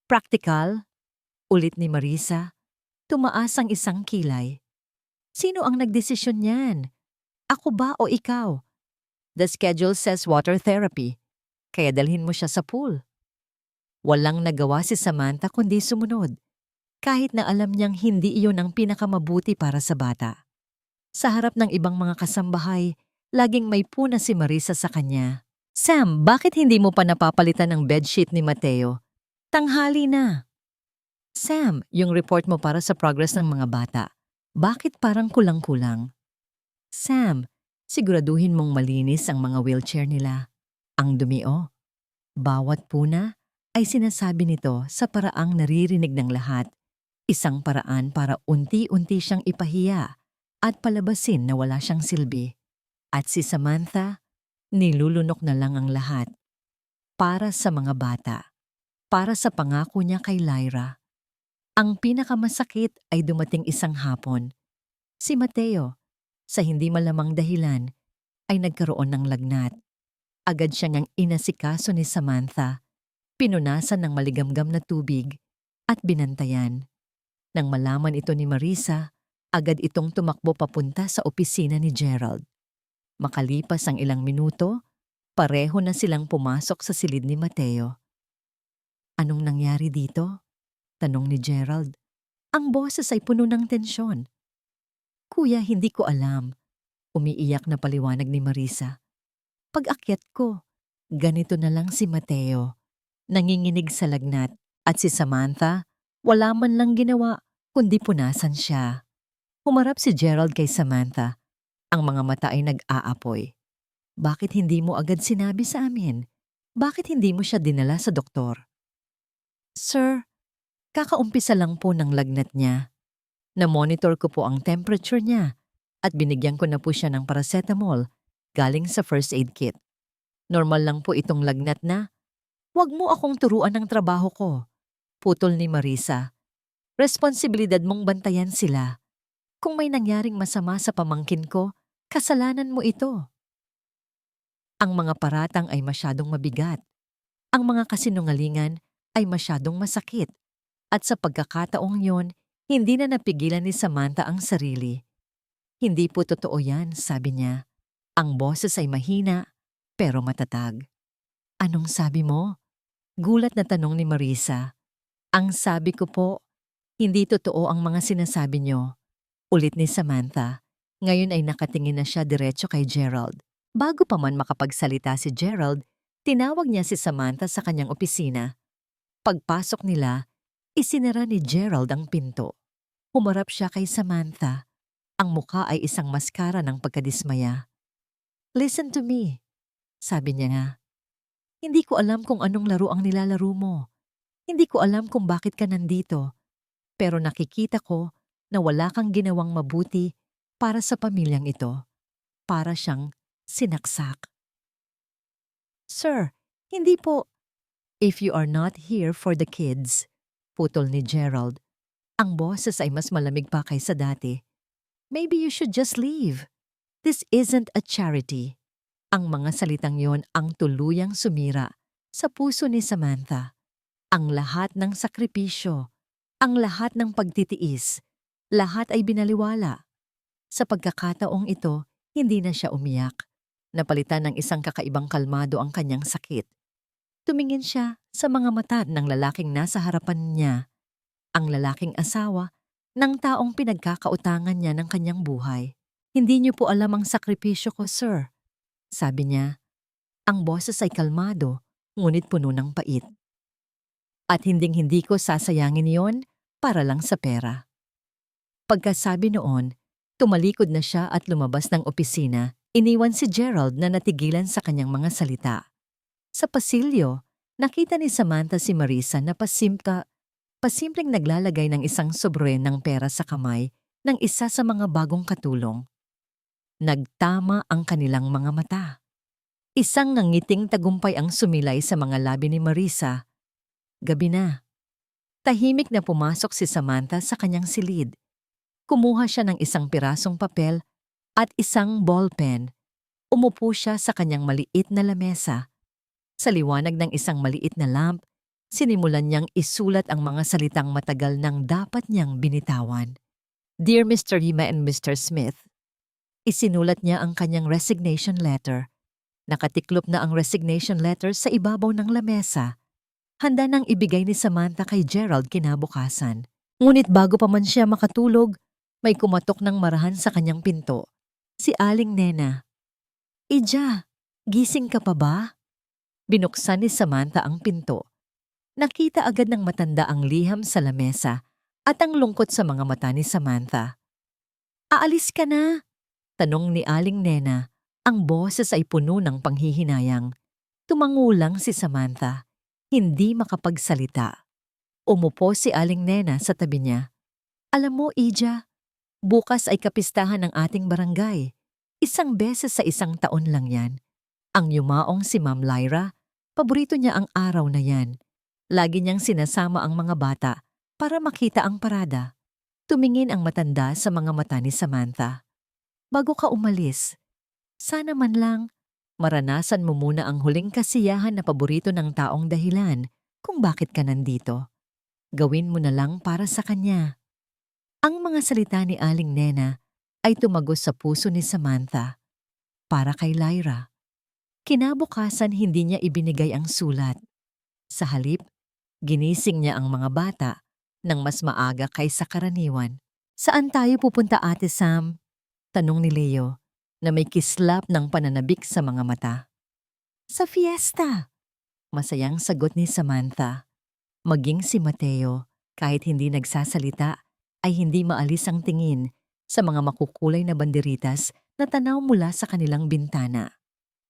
"Practical?" Ulit ni Marisa. Tumaas ang isang kilay. "Sino ang nagdesisyon niyan? Ako ba o ikaw?" "The schedule says water therapy, kaya dalhin mo siya sa pool." Walang nagawa si Samantha kundi sumunod, kahit na alam niyang hindi iyon ang pinakamabuti para sa bata. Sa harap ng ibang mga kasambahay, laging may puna si Marisa sa kanya. "Sam, bakit hindi mo pa napapalitan ang bedsheet ni Mateo? Tanghali na." "Sam, yung report mo para sa progress ng mga bata, bakit parang kulang-kulang?" "Sam, siguraduhin mong malinis ang mga wheelchair nila. Ang dumi oh." Bawat puna ay sinasabi nito sa paraang naririnig ng lahat. Isang paraan para unti-unti siyang ipahiya at palabasin na wala siyang silbi. At si Samantha, nilulunok na lang ang lahat. Para sa mga bata. Para sa pangako niya kay Lyra. Ang pinakamasakit ay dumating isang hapon. Si Mateo, sa hindi malamang dahilan, ay nagkaroon ng lagnat. Agad siyang ang inasikaso ni Samantha. Pinunasan ng maligamgam na tubig at binantayan. Nang malaman ito ni Marisa, agad itong tumakbo papunta sa opisina ni Gerald. Makalipas ang ilang minuto, pareho na silang pumasok sa silid ni Mateo. "Anong nangyari dito?" tanong ni Gerald. Ang boses ay puno ng tensyon. "Kuya, hindi ko alam." Umiiyak na paliwanag ni Marisa. "Pag-akyat ko, ganito na lang si Mateo. Nanginginig sa lagnat at si Samantha, wala man lang ginawa kundi punasan siya." Humarap si Gerald kay Samantha. Ang mga mata ay nag-aapoy. "Bakit hindi mo agad sinabi sa amin? Bakit hindi mo siya dinala sa doktor?" "Sir, kakaumpisa lang po ng lagnat niya. Na-monitor ko po ang temperature niya at binigyan ko na po siya ng paracetamol galing sa first aid kit. Normal lang po itong lagnat na." "Huwag mo akong turuan ng trabaho ko," putol ni Marisa. "Responsibilidad mong bantayan sila. Kung may nangyaring masama sa pamangkin ko, kasalanan mo ito." Ang mga paratang ay masyadong mabigat. Ang mga kasinungalingan ay masyadong masakit. At sa pagkakataong yon, hindi na napigilan ni Samantha ang sarili. "Hindi po totoo yan," sabi niya. Ang boses ay mahina, pero matatag. "Anong sabi mo?" Gulat na tanong ni Marisa. "Ang sabi ko po, hindi totoo ang mga sinasabi niyo," ulit ni Samantha. Ngayon ay nakatingin na siya diretso kay Gerald. Bago pa man makapagsalita si Gerald, tinawag niya si Samantha sa kanyang opisina. Pagpasok nila, isinara ni Gerald ang pinto. Humarap siya kay Samantha. Ang mukha ay isang maskara ng pagkadismaya. "Listen to me," sabi niya nga. "Hindi ko alam kung anong laro ang nilalaro mo. Hindi ko alam kung bakit ka nandito. Pero nakikita ko na wala kang ginawang mabuti para sa pamilyang ito. Para siyang sinaksak." "Sir, hindi po." "If you are not here for the kids," putol ni Gerald, Ang boses ay mas malamig pa kaysa dati. Maybe you should just leave. This isn't a charity. Ang mga salitang yon ang tuluyang sumira sa puso ni Samantha. Ang lahat ng sakripisyo, ang lahat ng pagtitiis, lahat ay binaliwala. Sa pagkakataong ito, hindi na siya umiyak. Napalitan ng isang kakaibang kalmado ang kanyang sakit. Tumingin siya sa mga mata ng lalaking nasa harapan niya, ang lalaking asawa ng taong pinagkakautangan niya ng kanyang buhay. Hindi niyo po alam ang sakripisyo ko, sir. Sabi niya, ang boses ay kalmado, ngunit puno ng pait. At hinding-hindi ko sasayangin yon para lang sa pera. Pagkasabi noon, tumalikod na siya at lumabas ng opisina, iniwan si Gerald na natigilan sa kanyang mga salita. Sa pasilyo, nakita ni Samantha si Marisa na pasimpleng naglalagay ng isang sobre ng pera sa kamay ng isa sa mga bagong katulong. Nagtama ang kanilang mga mata. Isang nangiting tagumpay ang sumilay sa mga labi ni Marisa. Gabi na. Tahimik na pumasok si Samantha sa kanyang silid. Kumuha siya ng isang pirasong papel at isang ballpen. Umupo siya sa kanyang maliit na lamesa. Sa liwanag ng isang maliit na lamp, sinimulan niyang isulat ang mga salitang matagal nang dapat niyang binitawan. Dear Mr. Lima and Mr. Smith, isinulat niya ang kanyang resignation letter. Nakatiklop na ang resignation letter sa ibabaw ng lamesa. Handa nang ibigay ni Samantha kay Gerald kinabukasan. Ngunit bago pa man siya makatulog, may kumatok ng marahan sa kanyang pinto. Si Aling Nena. Ija, gising ka pa ba? Binuksan ni Samantha ang pinto. Nakita agad ng matanda ang liham sa lamesa at ang lungkot sa mga mata ni Samantha. Aalis ka na? Tanong ni Aling Nena. Ang boses ay puno ng panghihinayang. Tumangulang si Samantha. Hindi makapagsalita. Umupo si Aling Nena sa tabi niya. Alam mo, Ija, bukas ay kapistahan ng ating barangay. Isang beses sa isang taon lang yan. Ang yumaong si Ma'am Lyra, paborito niya ang araw na yan. Lagi niyang sinasama ang mga bata para makita ang parada. Tumingin ang matanda sa mga mata ni Samantha. Bago ka umalis, sana man lang maranasan mo muna ang huling kasiyahan na paborito ng taong dahilan kung bakit ka nandito. Gawin mo na lang para sa kanya. Ang mga salita ni Aling Nena ay tumagos sa puso ni Samantha. Para kay Lyra. Kinabukasan hindi niya ibinigay ang sulat. Sa halip, ginising niya ang mga bata nang mas maaga kaysa karaniwan. Saan tayo pupunta, Ate Sam? Tanong ni Leo na may kislap ng pananabik sa mga mata. Sa fiesta. Masayang sagot ni Samantha. Maging si Mateo, kahit hindi nagsasalita, ay hindi maalis ang tingin sa mga makukulay na banderitas na tanaw mula sa kanilang bintana.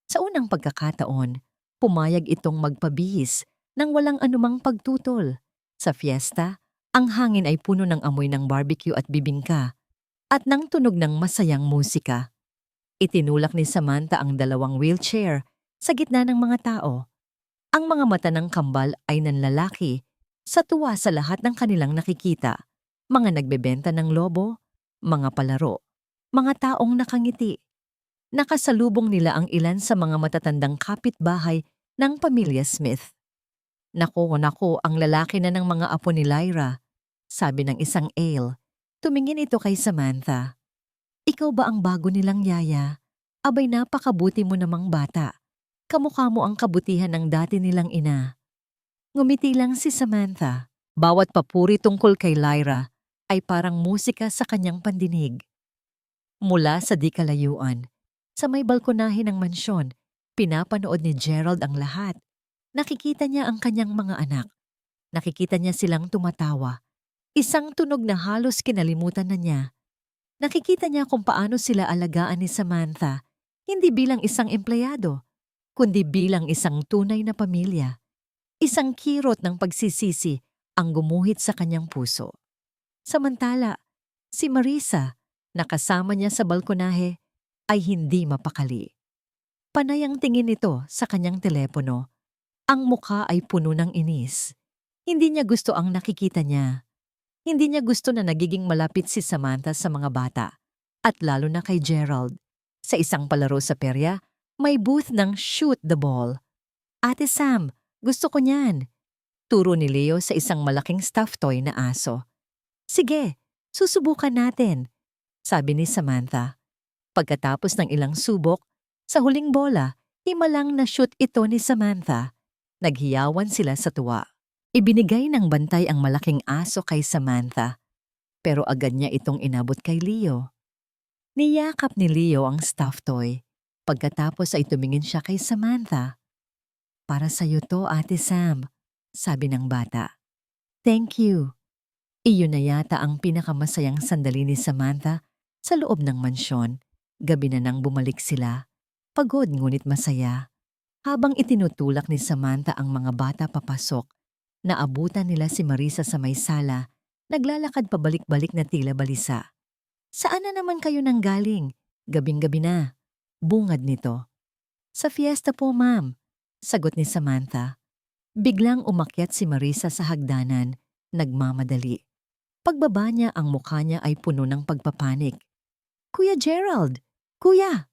Sa unang pagkakataon, pumayag itong magpabihis nang walang anumang pagtutol. Sa fiesta, ang hangin ay puno ng amoy ng barbecue at bibingka at ng tunog ng masayang musika. Itinulak ni Samantha ang dalawang wheelchair sa gitna ng mga tao. Ang mga mata ng kambal ay nanlalaki sa tuwa sa lahat ng kanilang nakikita. Mga nagbebenta ng lobo, mga palaro, mga taong nakangiti. Nakasalubong nila ang ilan sa mga matatandang kapitbahay ng pamilya Smith. Nako, ang lalaki na ng mga apo ni Lyra, sabi ng isang ale. Tumingin ito kay Samantha. Ikaw ba ang bago nilang yaya? Abay, napakabuti mo namang bata. Kamukha mo ang kabutihan ng dati nilang ina. Ngumiti lang si Samantha. Bawat papuri tungkol kay Lyra ay parang musika sa kanyang pandinig. Mula sa di kalayuan, sa may balkonahe ng mansyon, pinapanood ni Gerald ang lahat. Nakikita niya ang kanyang mga anak. Nakikita niya silang tumatawa. Isang tunog na halos kinalimutan na niya. Nakikita niya kung paano sila alagaan ni Samantha, hindi bilang isang empleyado, kundi bilang isang tunay na pamilya. Isang kirot ng pagsisisi ang gumuhit sa kanyang puso. Samantala, si Marisa, na kasama niya sa balkonahe, ay hindi mapakali. Panay ang tingin nito sa kanyang telepono. Ang mukha ay puno ng inis. Hindi niya gusto ang nakikita niya. Hindi niya gusto na nagiging malapit si Samantha sa mga bata, at lalo na kay Gerald. Sa isang palaro sa perya, may booth ng shoot the ball. Ate Sam, gusto ko niyan. Turo ni Leo sa isang malaking stuffed toy na aso. Sige, susubukan natin, sabi ni Samantha. Pagkatapos ng ilang subok, sa huling bola, himalang na shoot ito ni Samantha. Naghiyawan sila sa tuwa. Ibinigay ng bantay ang malaking aso kay Samantha, pero agad niya itong inabot kay Leo. Niyakap ni Leo ang stuffed toy. Pagkatapos ay tumingin siya kay Samantha. Para sa'yo to, Ate Sam, sabi ng bata. Thank you. Iyon na yata ang pinakamasayang sandali ni Samantha sa loob ng mansyon. Gabi na nang bumalik sila. Pagod ngunit masaya. Habang itinutulak ni Samantha ang mga bata papasok, naabutan nila si Marisa sa may sala, naglalakad pabalik-balik na tila balisa. Saan na naman kayo nanggaling? Gabing-gabi na. Bungad nito. Sa fiesta po, ma'am, sagot ni Samantha. Biglang umakyat si Marisa sa hagdanan, nagmamadali. Pagbaba niya, ang mukha niya ay puno ng pagpapanik. Kuya Gerald! Kuya!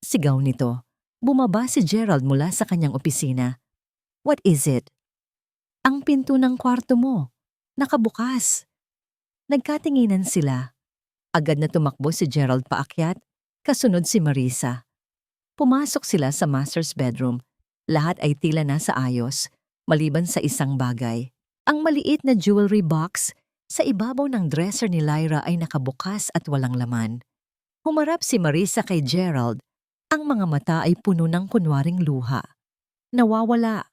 Sigaw nito. Bumaba si Gerald mula sa kanyang opisina. What is it? Ang pinto ng kwarto mo. Nakabukas. Nagkatinginan sila. Agad na tumakbo si Gerald paakyat, kasunod si Marisa. Pumasok sila sa master's bedroom. Lahat ay tila nasa ayos, maliban sa isang bagay. Ang maliit na jewelry box sa ibabaw ng dresser ni Lyra ay nakabukas at walang laman. Humarap si Marisa kay Gerald. Ang mga mata ay puno ng kunwaring luha. Nawawala.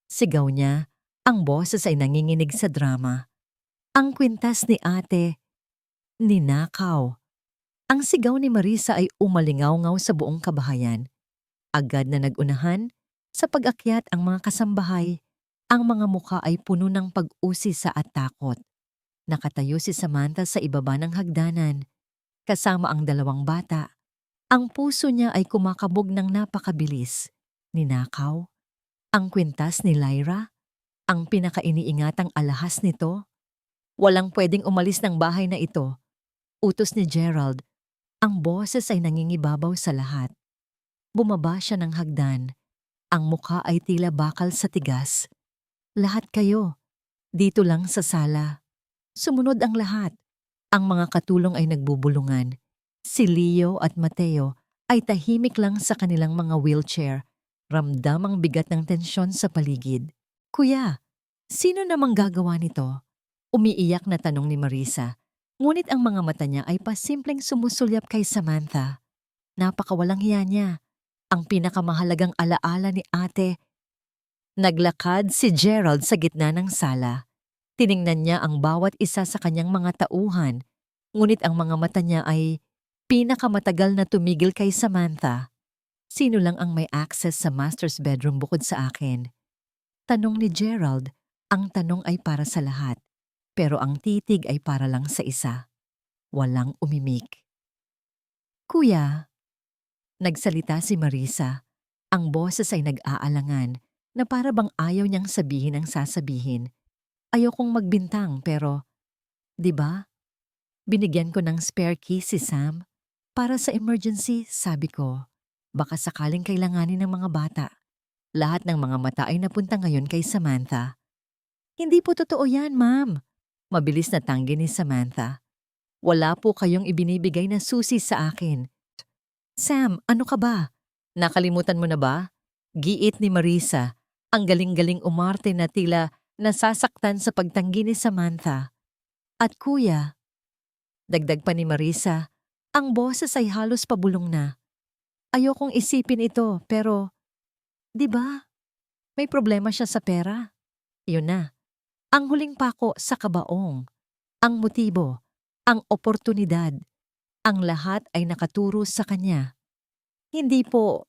Sigaw niya, ang boses ay nanginginig sa drama. Ang kwintas ni ate, ninakaw. Ang sigaw ni Marisa ay umalingaw-ngaw sa buong kabahayan. Agad na nagunahan, sa pag-akyat ang mga kasambahay, ang mga mukha ay puno ng pag-usisa at takot. Nakatayo si Samantha sa ibaba ng hagdanan, kasama ang dalawang bata. Ang puso niya ay kumakabog ng napakabilis. Ninakaw? Ang kwintas ni Lyra? Ang pinakainiingatang alahas nito? Walang pwedeng umalis ng bahay na ito. Utos ni Gerald. Ang boses ay nangingibabaw sa lahat. Bumaba siya ng hagdan. Ang mukha ay tila bakal sa tigas. Lahat kayo. Dito lang sa sala. Sumunod ang lahat. Ang mga katulong ay nagbubulungan. Si Leo at Mateo ay tahimik lang sa kanilang mga wheelchair. Ramdam ang bigat ng tensyon sa paligid. Kuya, sino namang gagawa nito? Umiiyak na tanong ni Marisa. Ngunit ang mga mata niya ay pasimpleng sumusulyap kay Samantha. Napakawalang hiya niya. Ang pinakamahalagang alaala ni ate. Naglakad si Gerald sa gitna ng sala. Tiningnan niya ang bawat isa sa kanyang mga tauhan. Ngunit ang mga mata niya ay pinakamatagal na tumigil kay Samantha. Sino lang ang may access sa master's bedroom bukod sa akin? Tanong ni Gerald, ang tanong ay para sa lahat. Pero ang titig ay para lang sa isa. Walang umimik. Kuya, nagsalita si Marisa. Ang boses ay nag-aalangan na para bang ayaw niyang sabihin ang sasabihin. Ayokong magbintang pero, di ba? Binigyan ko ng spare key si Sam. Para sa emergency, sabi ko, baka sakaling kailanganin ng mga bata. Lahat ng mga mata ay napunta ngayon kay Samantha. Hindi po totoo yan, ma'am. Mabilis na tanggi ni Samantha. Wala po kayong ibinibigay na susi sa akin. Sam, ano ka ba? Nakalimutan mo na ba? Giit ni Marisa, ang galing-galing umarte na tila nasasaktan sa pagtanggi ni Samantha. At kuya, dagdag pa ni Marisa, ang boses ay halos pabulong na. Ayokong isipin ito pero, di ba? May problema siya sa pera. Yun na. Ang huling pako sa kabaong. Ang motibo. Ang oportunidad. Ang lahat ay nakaturo sa kanya. Hindi ko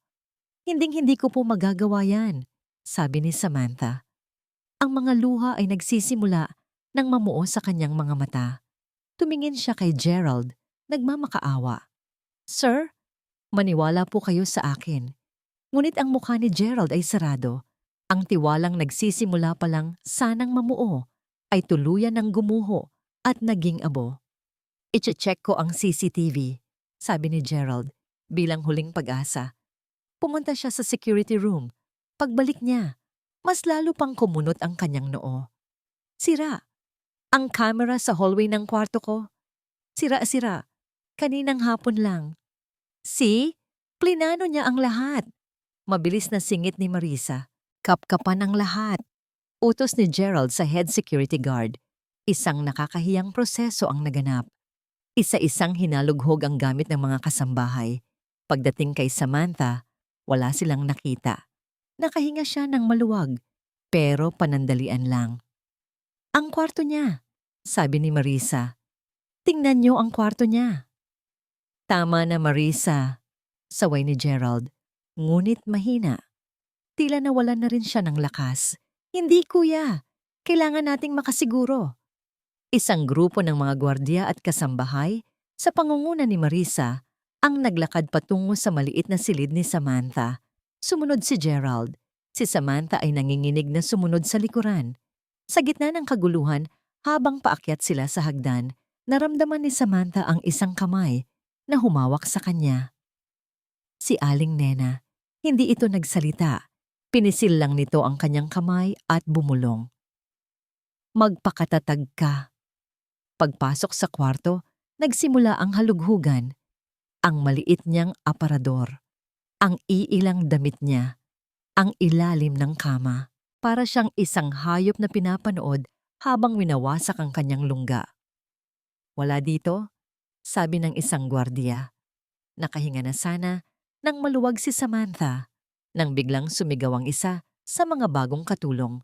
po magagawa yan, sabi ni Samantha. Ang mga luha ay nagsisimula nang mamuo sa kanyang mga mata. Tumingin siya kay Gerald, nagmamakaawa. Sir, maniwala po kayo sa akin. Ngunit ang mukha ni Gerald ay sarado. Ang tiwalang nagsisimula pa lang sanang mamuo ay tuluyan ng gumuho at naging abo. "Iche-check ko ang CCTV," sabi ni Gerald bilang huling pag-asa. Pumunta siya sa security room. Pagbalik niya, mas lalo pang kumunot ang kanyang noo. Sira. Ang camera sa hallway ng kwarto ko. Sira-sira. Kaninang hapon lang. See? Plinano niya ang lahat. Mabilis na singit ni Marisa. Kapkapan ang lahat. Utos ni Gerald sa head security guard. Isang nakakahiyang proseso ang naganap. Isa-isang hinalughog ang gamit ng mga kasambahay. Pagdating kay Samantha, wala silang nakita. Nakahinga siya ng maluwag, pero panandalian lang. "Ang kwarto niya," sabi ni Marisa. "Tingnan niyo ang kwarto niya." "Tama na, Marisa," saway ni Gerald, ngunit mahina. Tila nawalan na rin siya ng lakas. "Hindi, kuya. Kailangan nating makasiguro." Isang grupo ng mga gwardiya at kasambahay sa pangunguna ni Marisa ang naglakad patungo sa maliit na silid ni Samantha. Sumunod si Gerald. Si Samantha ay nanginginig na sumunod sa likuran. Sa gitna ng kaguluhan, habang paakyat sila sa hagdan, naramdaman ni Samantha ang isang kamay na humawak sa kanya. Si Aling Nena. Hindi ito nagsalita. Pinisil lang nito ang kanyang kamay at bumulong. "Magpakatatag ka." Pagpasok sa kwarto, nagsimula ang halughugan. Ang maliit niyang aparador. Ang iilang damit niya. Ang ilalim ng kama. Para siyang isang hayop na pinapanood habang winawasak ang kanyang lungga. "Wala dito," sabi ng isang gwardiya. Nakahinga na sana nang maluwag si Samantha nang biglang sumigaw ang isa sa mga bagong katulong.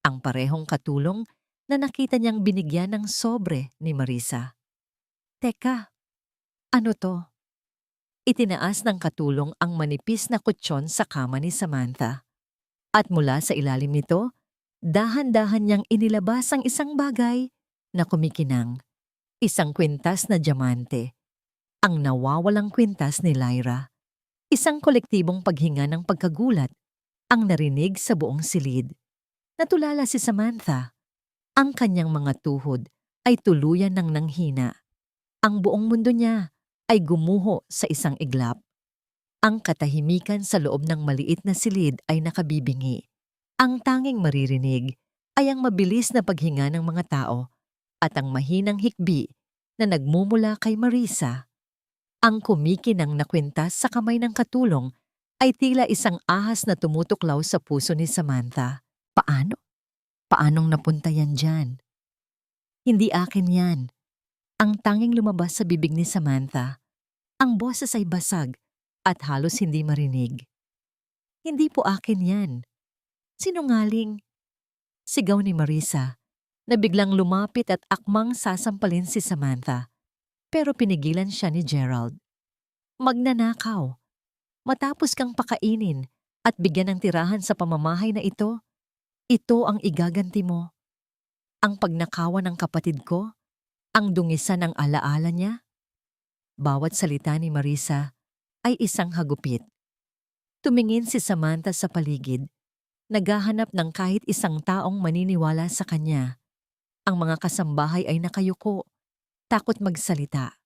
Ang parehong katulong na nakita niyang binigyan ng sobre ni Marisa. "Teka, ano to?" Itinaas ng katulong ang manipis na kutsyon sa kama ni Samantha. At mula sa ilalim nito, dahan-dahan niyang inilabas ang isang bagay na kumikinang. Isang kwintas na diamante. Ang nawawalang kwintas ni Lyra. Isang kolektibong paghinga ng pagkagulat ang narinig sa buong silid. Natulala si Samantha. Ang kanyang mga tuhod ay tuluyan ng nanghina. Ang buong mundo niya ay gumuho sa isang iglap. Ang katahimikan sa loob ng maliit na silid ay nakabibingi. Ang tanging maririnig ay ang mabilis na paghinga ng mga tao at ang mahinang hikbi na nagmumula kay Marisa. Ang kumikinang na kwintas sa kamay ng katulong ay tila isang ahas na tumutuklaw sa puso ni Samantha. Paano? Paanong napunta yan dyan? "Hindi akin yan." Ang tanging lumabas sa bibig ni Samantha. Ang boses ay basag at halos hindi marinig. "Hindi po akin yan." "Sinungaling." Sigaw ni Marisa na biglang lumapit at akmang sasampalin si Samantha. Pero pinigilan siya ni Gerald. "Magnanakaw. Matapos kang pakainin at bigyan ng tirahan sa pamamahay na ito ang igaganti mo. Ang pagnakawan ng kapatid ko, ang dungisan ng alaala niya." Bawat salita ni Marisa ay isang hagupit. Tumingin si Samantha sa paligid, naghahanap ng kahit isang taong maniniwala sa kanya. Ang mga kasambahay ay nakayuko, takot magsalita.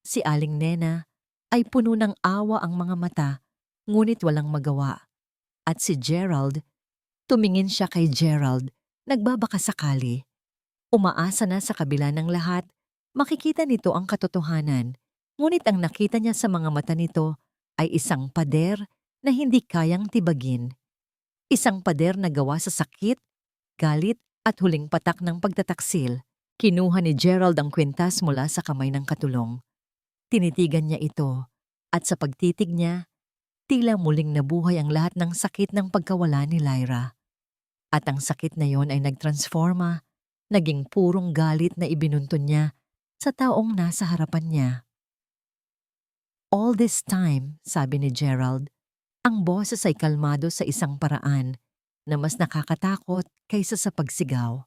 Si Aling Nena ay puno ng awa ang mga mata, ngunit walang magawa. At si Gerald, tumingin siya kay Gerald, nagbabakasakali. Umaasa na sa kabila ng lahat, makikita nito ang katotohanan. Ngunit ang nakita niya sa mga mata nito ay isang pader na hindi kayang tibagin. Isang pader na gawa sa sakit, galit at huling patak ng pagtataksil. Kinuha ni Gerald ang kwintas mula sa kamay ng katulong. Tinitigan niya ito at sa pagtitig niya, tila muling nabuhay ang lahat ng sakit ng pagkawala ni Lyra. At ang sakit na yon ay nagtransforma, naging purong galit na ibinuntun niya sa taong nasa harapan niya. "All this time," sabi ni Gerald, ang boses ay kalmado sa isang paraan na mas nakakatakot kaysa sa pagsigaw.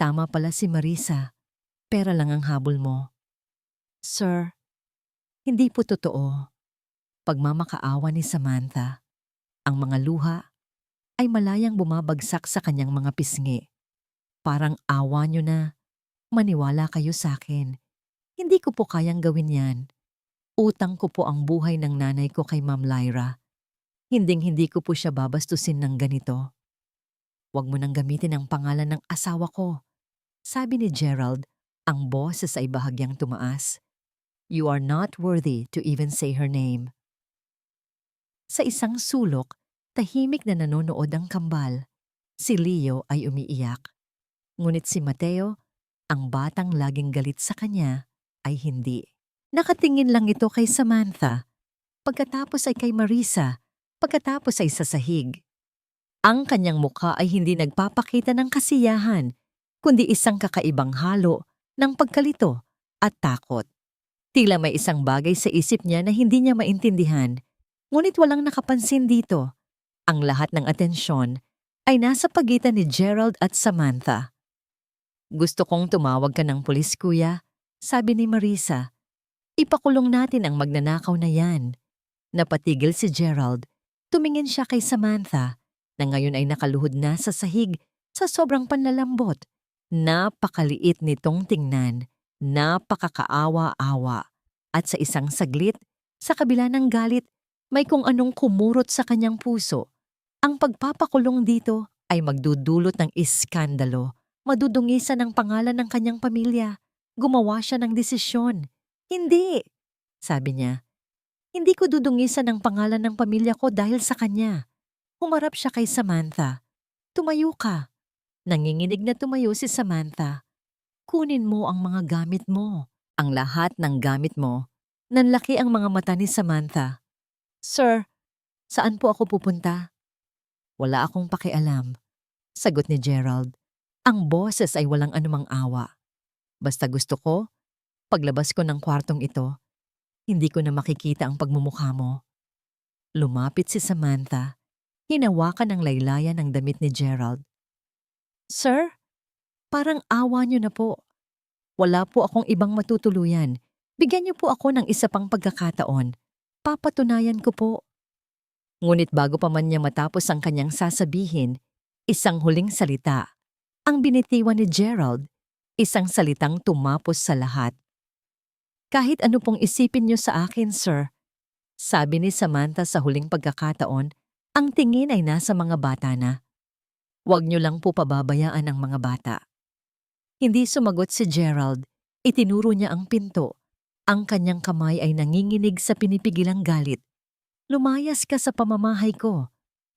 "Tama pala si Marisa, pera lang ang habol mo." "Sir, hindi po totoo." Pagmamakaawa ni Samantha. Ang mga luha ay malayang bumabagsak sa kanyang mga pisngi. "Parang awa niyo na. Maniwala kayo sa akin. Hindi ko po kayang gawin yan. Utang ko po ang buhay ng nanay ko kay Ma'am Lyra. Hinding-hindi ko po siya babastusin ng ganito. Huwag mo nang gamitin ang pangalan ng asawa ko. Sabi ni Gerald, ang boses ay bahagyang tumaas. You are not worthy to even say her name. Sa isang sulok, tahimik na nanonood ang kambal. Si Leo ay umiiyak. Ngunit si Mateo, ang batang laging galit sa kanya, ay hindi. Nakatingin lang ito kay Samantha. Pagkatapos ay kay Marisa. Pagkatapos ay sa sahig. Ang kanyang mukha ay hindi nagpapakita ng kasiyahan, kundi isang kakaibang halo ng pagkalito at takot. Tila may isang bagay sa isip niya na hindi niya maintindihan, ngunit walang nakapansin dito. Ang lahat ng atensyon ay nasa pagitan ni Gerald at Samantha. Gusto kong tumawag ka ng pulis, kuya, sabi ni Marisa. Ipakulong natin ang magnanakaw na yan. Napatigil si Gerald. Tumingin siya kay Samantha na ngayon ay nakaluhod na sa sahig sa sobrang panlalambot. Napakaliit nitong tingnan, napakakaawa-awa. At sa isang saglit, sa kabila ng galit, may kung anong kumurot sa kanyang puso. Ang pagpapakulong dito ay magdudulot ng iskandalo. Madudungisan ang pangalan ng kanyang pamilya. Gumawa siya ng desisyon. Hindi, sabi niya. Hindi ko dudungisan ang pangalan ng pamilya ko dahil sa kanya. Humarap siya kay Samantha. Tumayo ka. Nanginginig na tumayo si Samantha. Kunin mo ang mga gamit mo. Ang lahat ng gamit mo. Nanlaki ang mga mata ni Samantha. Sir, saan po ako pupunta? Wala akong pakialam. Sagot ni Gerald. Ang boses ay walang anumang awa. Basta gusto ko, paglabas ko ng kwartong ito, hindi ko na makikita ang pagmumukha mo. Lumapit si Samantha. Hinawakan ng laylayan ang damit ni Gerald. Sir, parang awa niyo na po. Wala po akong ibang matutuluyan. Bigyan niyo po ako ng isa pang pagkakataon. Papatunayan ko po. Ngunit bago pa man niya matapos ang kanyang sasabihin, isang huling salita. Ang binitiwan ni Gerald, isang salitang tumapos sa lahat. Kahit ano pong isipin niyo sa akin, sir. Sabi ni Samantha sa huling pagkakataon, ang tingin ay nasa mga bata na. Huwag niyo lang po pababayaan ang mga bata. Hindi sumagot si Gerald. Itinuro niya ang pinto. Ang kanyang kamay ay nanginginig sa pinipigilang galit. Lumayas ka sa pamamahay ko.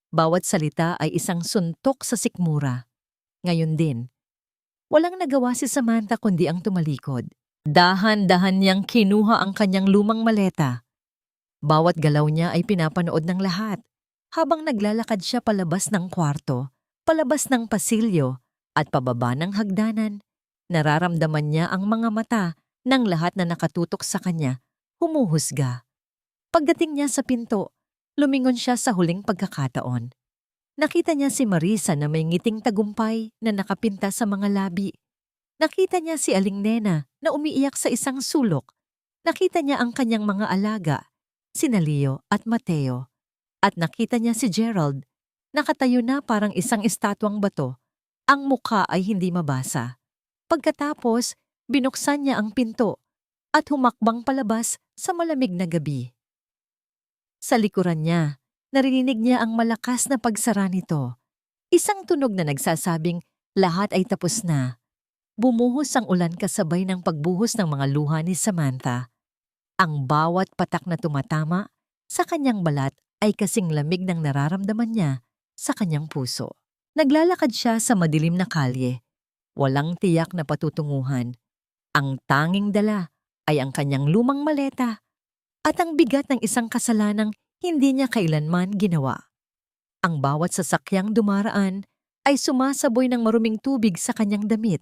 Bawat salita ay isang suntok sa sikmura. Ngayon din. Walang nagawa si Samantha kundi ang tumalikod. Dahan-dahan niyang kinuha ang kanyang lumang maleta. Bawat galaw niya ay pinapanood ng lahat. Habang naglalakad siya palabas ng kwarto, palabas ng pasilyo, at pababa ng hagdanan, nararamdaman niya ang mga mata ng lahat na nakatutok sa kanya, humuhusga. Pagdating niya sa pinto, lumingon siya sa huling pagkakataon. Nakita niya si Marisa na may ngiting tagumpay na nakapinta sa mga labi. Nakita niya si Aling Nena na umiiyak sa isang sulok. Nakita niya ang kanyang mga alaga, sina Leo at Mateo. At nakita niya si Gerald, nakatayo na parang isang estatwang bato. Ang mukha ay hindi mabasa. Pagkatapos, binuksan niya ang pinto at humakbang palabas sa malamig na gabi. Sa likuran niya, narinig niya ang malakas na pagsara nito. Isang tunog na nagsasabing lahat ay tapos na. Bumuhos ang ulan kasabay ng pagbuhos ng mga luha ni Samantha. Ang bawat patak na tumatama sa kanyang balat ay kasing lamig ng nararamdaman niya sa kanyang puso. Naglalakad siya sa madilim na kalye. Walang tiyak na patutunguhan. Ang tanging dala ay ang kanyang lumang maleta at ang bigat ng isang kasalanang hindi niya kailanman ginawa. Ang bawat sasakyang dumaraan ay sumasaboy ng maruming tubig sa kanyang damit.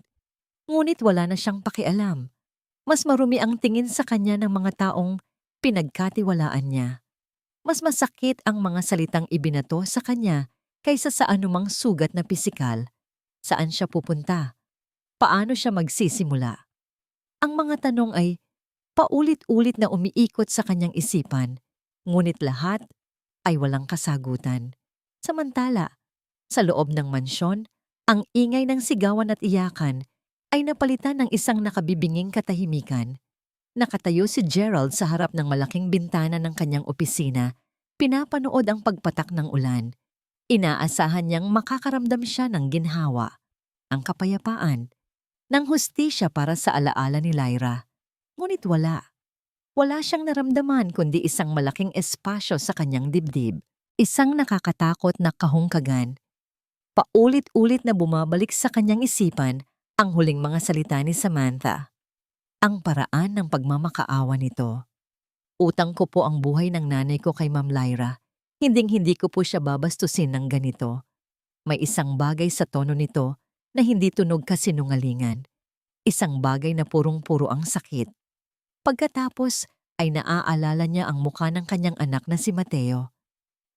Ngunit wala na siyang pakialam. Mas marumi ang tingin sa kanya ng mga taong pinagkatiwalaan niya. Mas masakit ang mga salitang ibinato sa kanya kaysa sa anumang sugat na pisikal. Saan siya pupunta? Paano siya magsisimula? Ang mga tanong ay paulit-ulit na umiikot sa kanyang isipan, ngunit lahat ay walang kasagutan. Samantala, sa loob ng mansyon, ang ingay ng sigawan at iyakan ay napalitan ng isang nakabibinging katahimikan. Nakatayo si Gerald sa harap ng malaking bintana ng kanyang opisina, pinapanood ang pagpatak ng ulan. Inaasahan niyang makakaramdam siya ng ginhawa, ang kapayapaan, ng hustisya para sa alaala ni Lyra. Ngunit wala. Wala siyang naramdaman kundi isang malaking espasyo sa kanyang dibdib. Isang nakakatakot na kahungkagan. Paulit-ulit na bumabalik sa kanyang isipan ang huling mga salita ni Samantha. Ang paraan ng pagmamakaawa nito. Utang ko po ang buhay ng nanay ko kay Ma'am Lyra. Hinding-hindi ko po siya babastusin ng ganito. May isang bagay sa tono nito na hindi tunog kasinungalingan. Isang bagay na purong-puro ang sakit. Pagkatapos ay naaalala niya ang mukha ng kanyang anak na si Mateo.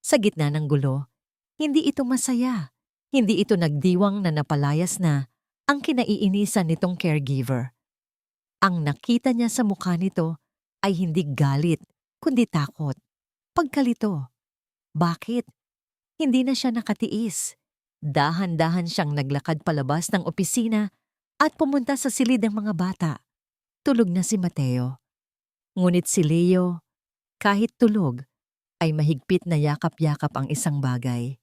Sa gitna ng gulo, hindi ito masaya. Hindi ito nagdiwang na napalayas na ang kinaiinisan nitong caregiver. Ang nakita niya sa mukha nito ay hindi galit, kundi takot. Pagkalito. Bakit? Hindi na siya nakatiis. Dahan-dahan siyang naglakad palabas ng opisina at pumunta sa silid ng mga bata. Tulog na si Mateo. Ngunit si Leo, kahit tulog, ay mahigpit na yakap-yakap ang isang bagay.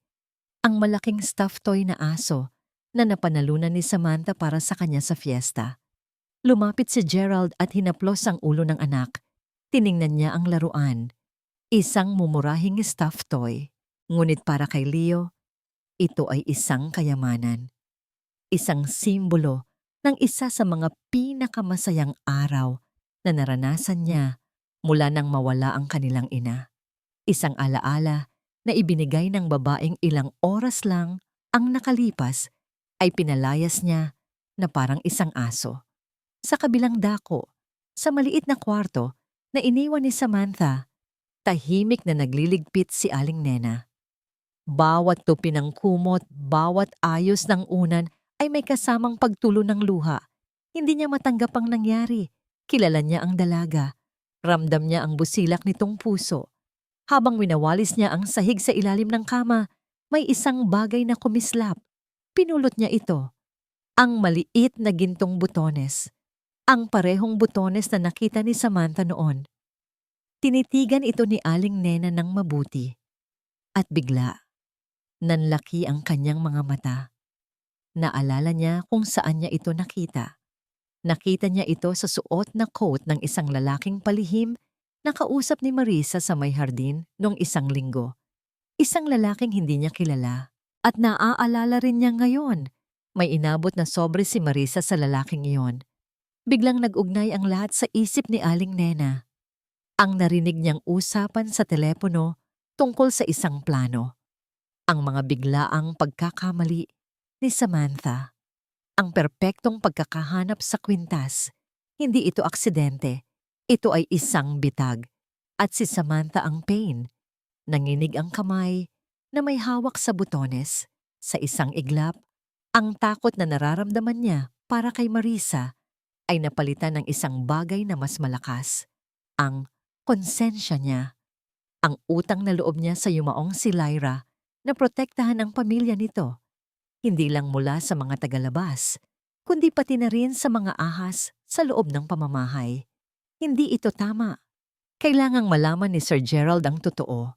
Ang malaking stuffed toy na aso na napanalunan ni Samantha para sa kanya sa fiesta. Lumapit si Gerald at hinaplos ang ulo ng anak. Tiningnan niya ang laruan. Isang mumurahing stuffed toy. Ngunit para kay Leo, ito ay isang kayamanan. Isang simbolo ng isa sa mga pinakamasayang araw na naranasan niya mula nang mawala ang kanilang ina. Isang alaala na ibinigay ng babaeng ilang oras lang ang nakalipas ay pinalayas niya na parang isang aso. Sa kabilang dako, sa maliit na kwarto na iniwan ni Samantha, tahimik na nagliligpit si Aling Nena. Bawat tupi ng kumot, bawat ayos ng unan ay may kasamang pagtulo ng luha. Hindi niya matanggap ang nangyari. Kilala niya ang dalaga. Ramdam niya ang busilak nitong puso. Habang winawalis niya ang sahig sa ilalim ng kama, may isang bagay na kumislap. Pinulot niya ito. Ang maliit na gintong butones. Ang parehong butones na nakita ni Samantha noon. Tinitigan ito ni Aling Nena ng mabuti. At bigla, nanlaki ang kanyang mga mata. Naalala niya kung saan niya ito nakita. Nakita niya ito sa suot na coat ng isang lalaking palihim na kausap ni Marisa sa may hardin noong isang linggo. Isang lalaking hindi niya kilala. At naaalala rin niya ngayon. May inabot na sobre si Marisa sa lalaking iyon. Biglang nag-ugnay ang lahat sa isip ni Aling Nena. Ang narinig niyang usapan sa telepono tungkol sa isang plano. Ang mga biglaang pagkakamali ni Samantha. Ang perpektong pagkakahanap sa kwintas. Hindi ito aksidente. Ito ay isang bitag. At si Samantha ang pain. Nanginig ang kamay na may hawak sa butones. Sa isang iglap, ang takot na nararamdaman niya para kay Marisa ay napalitan ng isang bagay na mas malakas. Ang konsensya niya. Ang utang na loob niya sa yumaong si Lyra na protektahan ang pamilya nito. Hindi lang mula sa mga tagalabas, kundi pati na rin sa mga ahas sa loob ng pamamahay. Hindi ito tama. Kailangang malaman ni Sir Gerald ang totoo.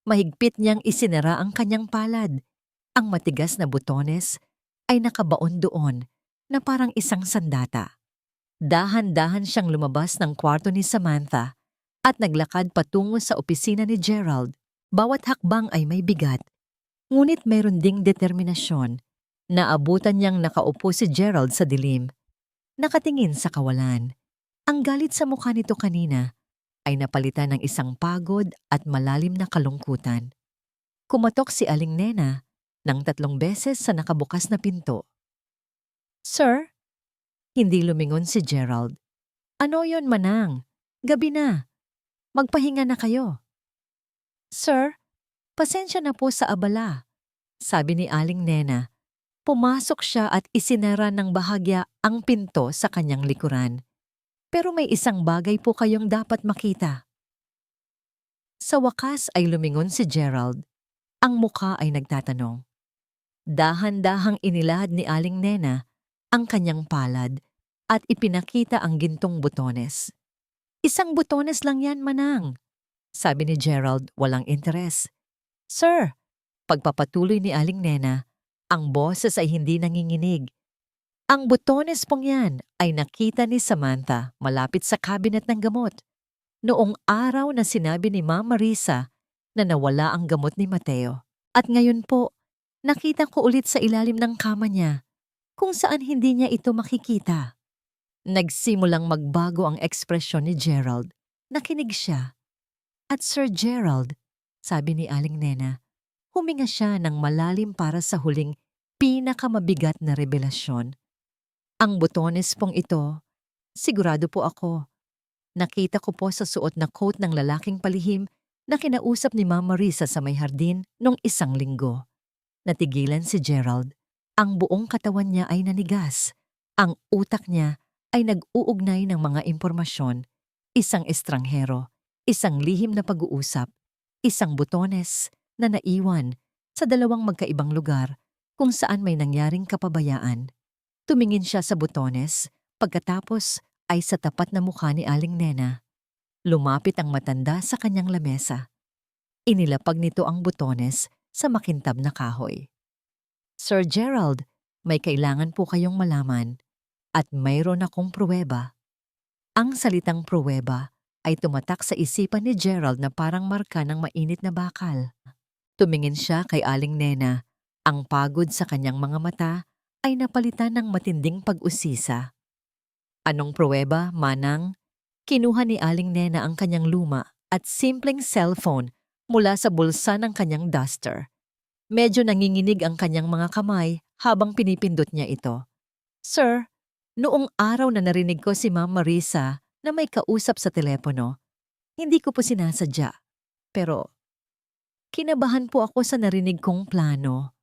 Mahigpit niyang isinara ang kanyang palad. Ang matigas na butones ay nakabaon doon na parang isang sandata. Dahan-dahan siyang lumabas ng kwarto ni Samantha at naglakad patungo sa opisina ni Gerald. Bawat hakbang ay may bigat. Ngunit mayroon ding determinasyon. Naabutan niyang nakaupo si Gerald sa dilim. Nakatingin sa kawalan. Ang galit sa mukha nito kanina ay napalitan ng isang pagod at malalim na kalungkutan. Kumatok si Aling Nena ng 3 beses sa nakabukas na pinto. "Sir?" Hindi lumingon si Gerald. "Ano yon, manang? Gabi na. Magpahinga na kayo." "Sir, pasensya na po sa abala," sabi ni Aling Nena. Pumasok siya at isinara ng bahagya ang pinto sa kanyang likuran. "Pero may isang bagay po kayong dapat makita." Sa wakas ay lumingon si Gerald. Ang mukha ay nagtatanong. Dahan-dahang inilahad ni Aling Nena ang kanyang palad at ipinakita ang gintong butones. "Isang butones lang yan, manang," sabi ni Gerald walang interes. "Sir," pagpapatuloy ni Aling Nena, ang boses ay hindi nanginginig. "Ang butones pong yan ay nakita ni Samantha malapit sa cabinet ng gamot. Noong araw na sinabi ni Ma'am Marisa na nawala ang gamot ni Mateo. At ngayon po, nakita ko ulit sa ilalim ng kama niya kung saan hindi niya ito makikita." Nagsimulang magbago ang ekspresyon ni Gerald. Nakinig siya. "At Sir Gerald," sabi ni Aling Nena, huminga siya ng malalim para sa huling pinakamabigat na revelasyon. "Ang butones pong ito, sigurado po ako. Nakita ko po sa suot na coat ng lalaking palihim na kinausap ni Ma'am Marisa sa may hardin nung isang linggo." Natigilan si Gerald. Ang buong katawan niya ay nanigas. Ang utak niya ay nag-uugnay ng mga impormasyon. Isang estranghero, isang lihim na pag-uusap, isang butones na naiwan sa dalawang magkaibang lugar kung saan may nangyaring kapabayaan. Tumingin siya sa butones, pagkatapos ay sa tapat na mukha ni Aling Nena. Lumapit ang matanda sa kanyang lamesa. Inilapag nito ang butones sa makintab na kahoy. "Sir Gerald, may kailangan po kayong malaman at mayroon akong pruweba." Ang salitang pruweba ay tumatak sa isipan ni Gerald na parang marka ng mainit na bakal. Tumingin siya kay Aling Nena. Ang pagod sa kanyang mga mata ay napalitan ng matinding pag-usisa. "Anong pruweba, manang?" Kinuha ni Aling Nena ang kanyang luma at simpleng cellphone mula sa bulsa ng kanyang duster. Medyo nanginginig ang kanyang mga kamay habang pinipindot niya ito. "Sir, noong araw na narinig ko si Ma'am Marisa na may kausap sa telepono, hindi ko po sinasadya. Pero kinabahan po ako sa narinig kong plano,"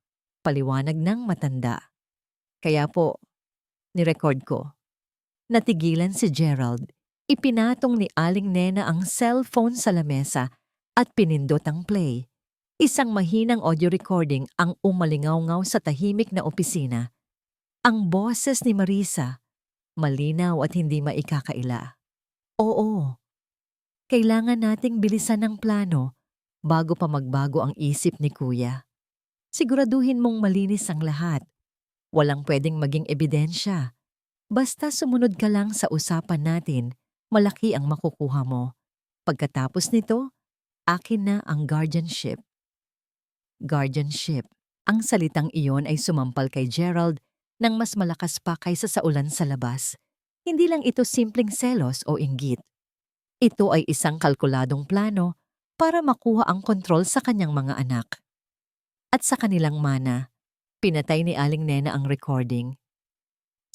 paliwanag ng matanda. "Kaya po, nirecord ko." Natigilan si Gerald. Ipinatong ni Aling Nena ang cellphone sa lamesa at pinindot ang play. Isang mahinang audio recording ang umalingaw-ngaw sa tahimik na opisina. Ang boses ni Marisa, malinaw at hindi maikakaila. "Oo, kailangan nating bilisan ng plano bago pa magbago ang isip ni Kuya. Siguraduhin mong malinis ang lahat. Walang pwedeng maging ebidensya. Basta sumunod ka lang sa usapan natin, malaki ang makukuha mo. Pagkatapos nito, akin na ang guardianship." Guardianship. Ang salitang iyon ay sumampal kay Gerald nang mas malakas pa kaysa sa ulan sa labas. Hindi lang ito simpleng selos o inggit. Ito ay isang kalkuladong plano para makuha ang kontrol sa kanyang mga anak. At sa kanilang mana, pinatay ni Aling Nena ang recording.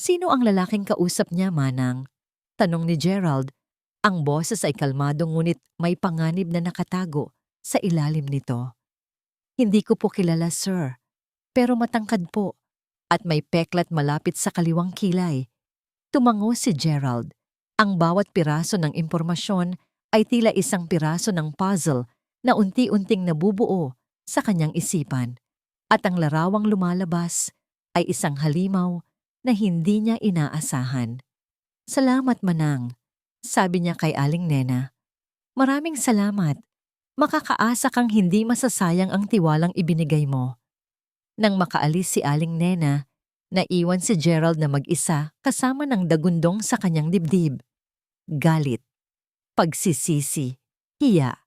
"Sino ang lalaking kausap niya, manang?" tanong ni Gerald. Ang boses ay kalmado ngunit may panganib na nakatago sa ilalim nito. "Hindi ko po kilala, sir. Pero matangkad po at may peklat malapit sa kaliwang kilay." Tumango si Gerald. Ang bawat piraso ng impormasyon ay tila isang piraso ng puzzle na unti-unting nabubuo sa kanyang isipan. At ang larawang lumalabas ay isang halimaw na hindi niya inaasahan. "Salamat, manang," sabi niya kay Aling Nena. "Maraming salamat. Makakaasa kang hindi masasayang ang tiwalang ibinigay mo." Nang makaalis si Aling Nena, naiwan si Gerald na mag-isa kasama ng dagundong sa kanyang dibdib. Galit, pagsisisi, hiya,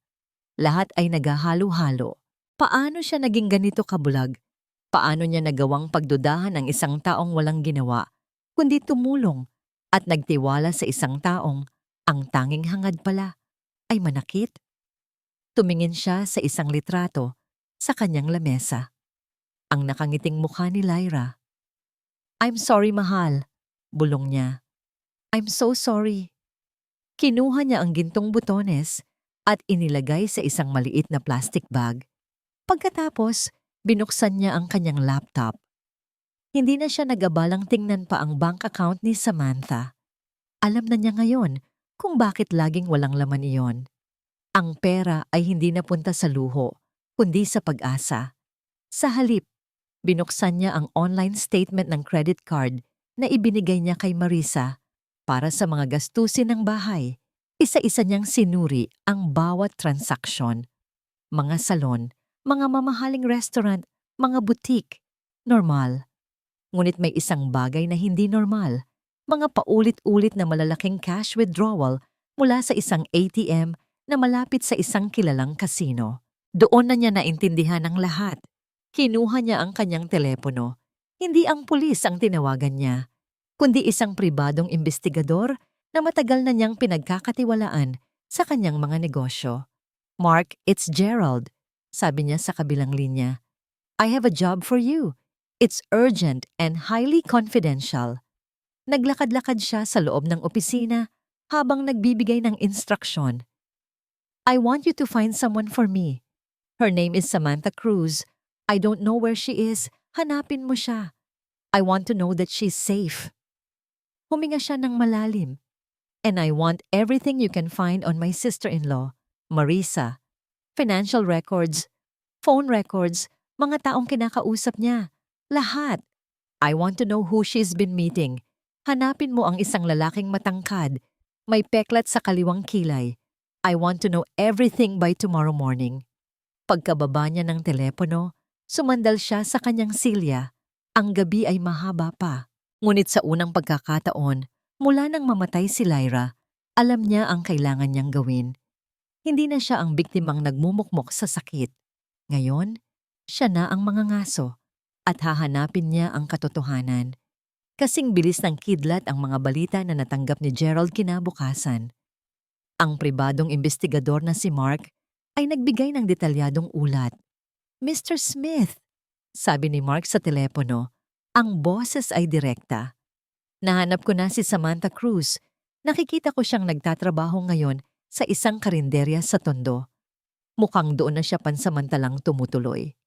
lahat ay naghahalo-halo. Paano siya naging ganito kabulag? Paano niya nagawang pagdudahan ang isang taong walang ginawa, kundi tumulong at nagtiwala sa isang taong ang tanging hangad pala ay manakit? Tumingin siya sa isang litrato sa kanyang lamesa. Ang nakangiting mukha ni Lyra. "I'm sorry, mahal," bulong niya. "I'm so sorry." Kinuha niya ang gintong butones at inilagay sa isang maliit na plastic bag. Pagkatapos, binuksan niya ang kanyang laptop. Hindi na siya nag-abalang tingnan pa ang bank account ni Samantha. Alam na niya ngayon kung bakit laging walang laman iyon. Ang pera ay hindi napunta sa luho, kundi sa pag-asa. Sa halip, binuksan niya ang online statement ng credit card na ibinigay niya kay Marisa para sa mga gastusin ng bahay. Isa-isa niyang sinuri ang bawat transaksyon. Mga salon, mga mamahaling restaurant, mga boutique. Normal. Ngunit may isang bagay na hindi normal. Mga paulit-ulit na malalaking cash withdrawal mula sa isang ATM na malapit sa isang kilalang kasino. Doon na niya naintindihan ang lahat. Kinuha niya ang kanyang telepono. Hindi ang pulis ang tinawagan niya, kundi isang pribadong investigador na matagal na niyang pinagkakatiwalaan sa kanyang mga negosyo. "Mark, it's Gerald," sabi niya sa kabilang linya. "I have a job for you. It's urgent and highly confidential." Naglakad-lakad siya sa loob ng opisina habang nagbibigay ng instruksyon. "I want you to find someone for me. Her name is Samantha Cruz. I don't know where she is. Hanapin mo siya. I want to know that she's safe." Huminga siya ng malalim. "And I want everything you can find on my sister-in-law, Marisa. Financial records, phone records, mga taong kinakausap niya. Lahat. I want to know who she's been meeting. Hanapin mo ang isang lalaking matangkad. May peklat sa kaliwang kilay. I want to know everything by tomorrow morning." Pagkababa niya ng telepono, sumandal siya sa kanyang silya. Ang gabi ay mahaba pa. Ngunit sa unang pagkakataon, mula nang mamatay si Lyra, alam niya ang kailangan niyang gawin. Hindi na siya ang biktimang nagmumukmok sa sakit. Ngayon, siya na ang mangangaso at hahanapin niya ang katotohanan. Kasing bilis ng kidlat ang mga balita na natanggap ni Gerald kinabukasan. Ang pribadong investigador na si Mark ay nagbigay ng detalyadong ulat. "Mr. Smith," sabi ni Mark sa telepono, ang boses ay direkta. "Nahanap ko na si Samantha Cruz. Nakikita ko siyang nagtatrabaho ngayon sa isang karinderya sa Tondo. Mukhang doon na siya pansamantalang tumutuloy."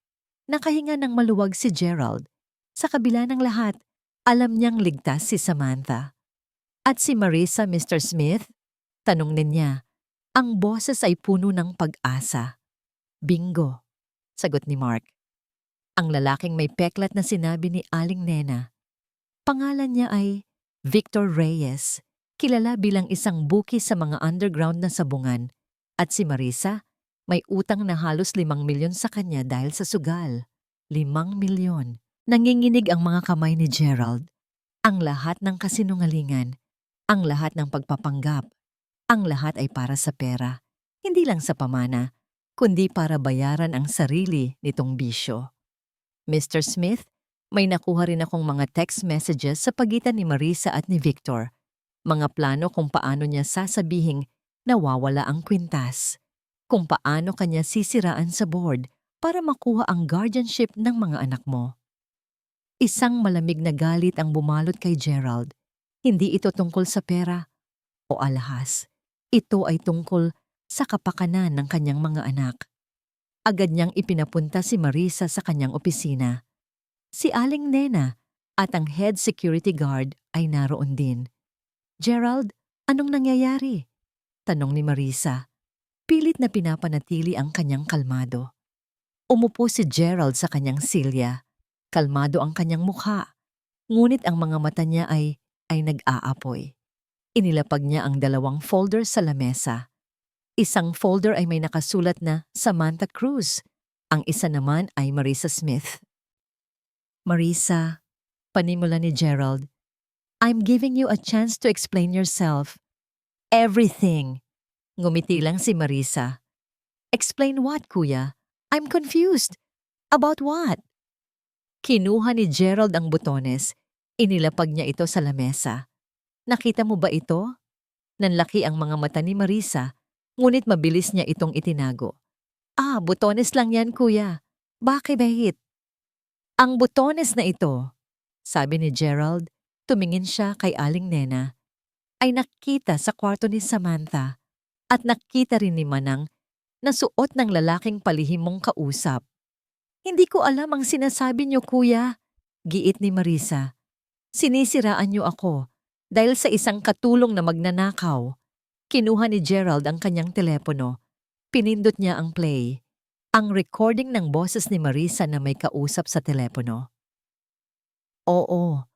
Nakahinga ng maluwag si Gerald. Sa kabila ng lahat, alam niyang ligtas si Samantha. "At si Marisa, Mr. Smith?" tanong niya. Ang boses ay puno ng pag-asa. "Bingo," sagot ni Mark. Ang lalaking may peklat na sinabi ni Aling Nena. Pangalan niya ay Victor Reyes, kilala bilang isang buki sa mga underground na sabungan. At si Marisa, may utang na halos 5 milyon sa kanya dahil sa sugal. 5 milyon. Nanginginig ang mga kamay ni Gerald. Ang lahat ng kasinungalingan, ang lahat ng pagpapanggap, ang lahat ay para sa pera. Hindi lang sa pamana, kundi para bayaran ang sarili nitong bisyo. "Mr. Smith, may nakuha rin akong mga text messages sa pagitan ni Marisa at ni Victor. Mga plano kung paano niya sasabihing nawawala ang kwintas. Kung paano kanya sisiraan sa board para makuha ang guardianship ng mga anak mo." Isang malamig na galit ang bumalot kay Gerald. Hindi ito tungkol sa pera o alahas. Ito ay tungkol sa kapakanan ng kanyang mga anak. Agad niyang ipinapunta si Marisa sa kanyang opisina. Si Aling Nena at ang head security guard ay naroon din. "Gerald, anong nangyayari?" tanong ni Marisa. Pilit na pinapanatili ang kanyang kalmado. Umupo si Gerald sa kanyang silya. Kalmado ang kanyang mukha, ngunit ang mga mata niya ay nag-aapoy. Inilapag niya ang 2 folder sa lamesa. Isang folder ay may nakasulat na Samantha Cruz. Ang isa naman ay Marisa Smith. "Marisa," panimula ni Gerald, "I'm giving you a chance to explain yourself. Everything." Ngumiti lang si Marisa. "Explain what, kuya? I'm confused. About what?" Kinuha ni Gerald ang butones. Inilapag niya ito sa lamesa. "Nakita mo ba ito?" Nanlaki ang mga mata ni Marisa, ngunit mabilis niya itong itinago. "Ah, butones lang yan, kuya. Bakit? "Ang butones na ito," sabi ni Gerald, tumingin siya kay Aling Nena, "ay nakita sa kwarto ni Samantha at nakita rin ni Manang na suot ng lalaking palihim mong kausap." "Hindi ko alam ang sinasabi niyo, kuya," giit ni Marisa. "Sinisiraan niyo ako dahil sa isang katulong na magnanakaw." Kinuha ni Gerald ang kanyang telepono. Pinindot niya ang play. Ang recording ng boses ni Marisa na may kausap sa telepono. "Oo,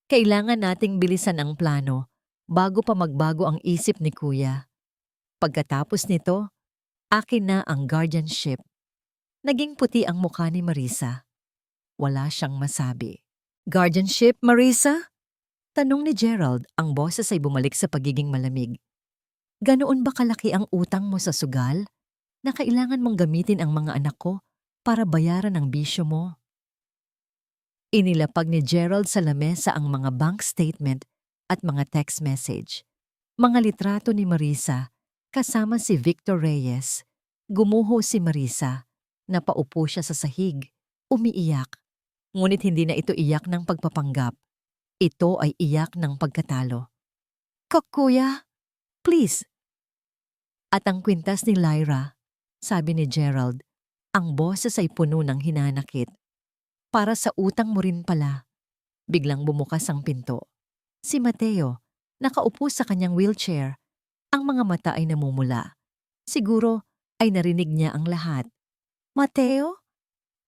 Kailangan nating bilisan ang plano bago pa magbago ang isip ni Kuya. Pagkatapos nito, akin na ang guardianship. Naging puti ang mukha ni Marisa. Wala siyang masabi. Guardianship, Marisa? Tanong ni Gerald, ang boses ay bumalik sa pagiging malamig. Ganoon ba kalaki ang utang mo sa sugal na kailangan mong gamitin ang mga anak ko para bayaran ang bisyo mo? Inilapag ni Gerald sa lamesa ang mga bank statement at mga text message. Mga litrato ni Marisa kasama si Victor Reyes. Gumuho si Marisa. Napaupo siya sa sahig. Umiiyak. Ngunit hindi na ito iyak ng pagpapanggap. Ito ay iyak ng pagkatalo. Kuya, please. At ang kwintas ni Lyra, sabi ni Gerald, ang boses ay puno ng hinanakit. Para sa utang mo rin pala. Biglang bumukas ang pinto. Si Mateo, nakaupo sa kanyang wheelchair. Ang mga mata ay namumula. Siguro ay narinig niya ang lahat. Mateo?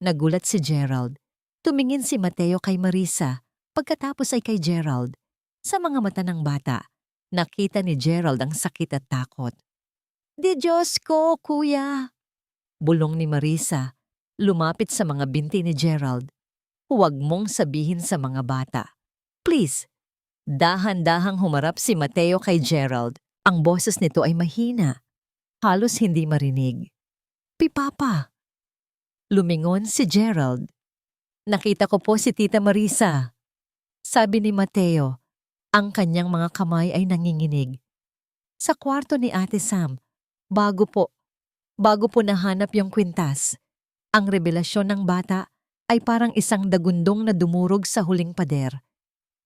Nagulat si Gerald. Tumingin si Mateo kay Marisa, pagkatapos ay kay Gerald. Sa mga mata ng bata, nakita ni Gerald ang sakit at takot. Di Diyos ko, Kuya! Bulong ni Marisa, lumapit sa mga binti ni Gerald. Huwag mong sabihin sa mga bata. Please! Dahan-dahang humarap si Mateo kay Gerald. Ang boses nito ay mahina. Halos hindi marinig. Pipapa! Lumingon si Gerald. Nakita ko po si Tita Marisa. Sabi ni Mateo, ang kanyang mga kamay ay nanginginig. Sa kwarto ni Ate Sam, bago po nahanap yung kwintas. Ang revelasyon ng bata ay parang isang dagundong na dumurog sa huling pader.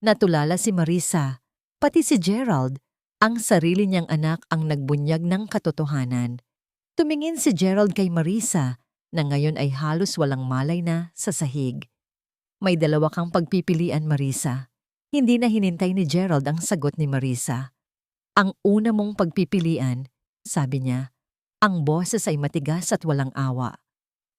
Natulala si Marisa, pati si Gerald, ang sarili niyang anak ang nagbunyag ng katotohanan. Tumingin si Gerald kay Marisa na ngayon ay halos walang malay na sa sahig. May dalawa kang pagpipilian, Marisa. Hindi na hinintay ni Gerald ang sagot ni Marisa. Ang una mong pagpipilian, sabi niya, ang boses ay matigas at walang awa.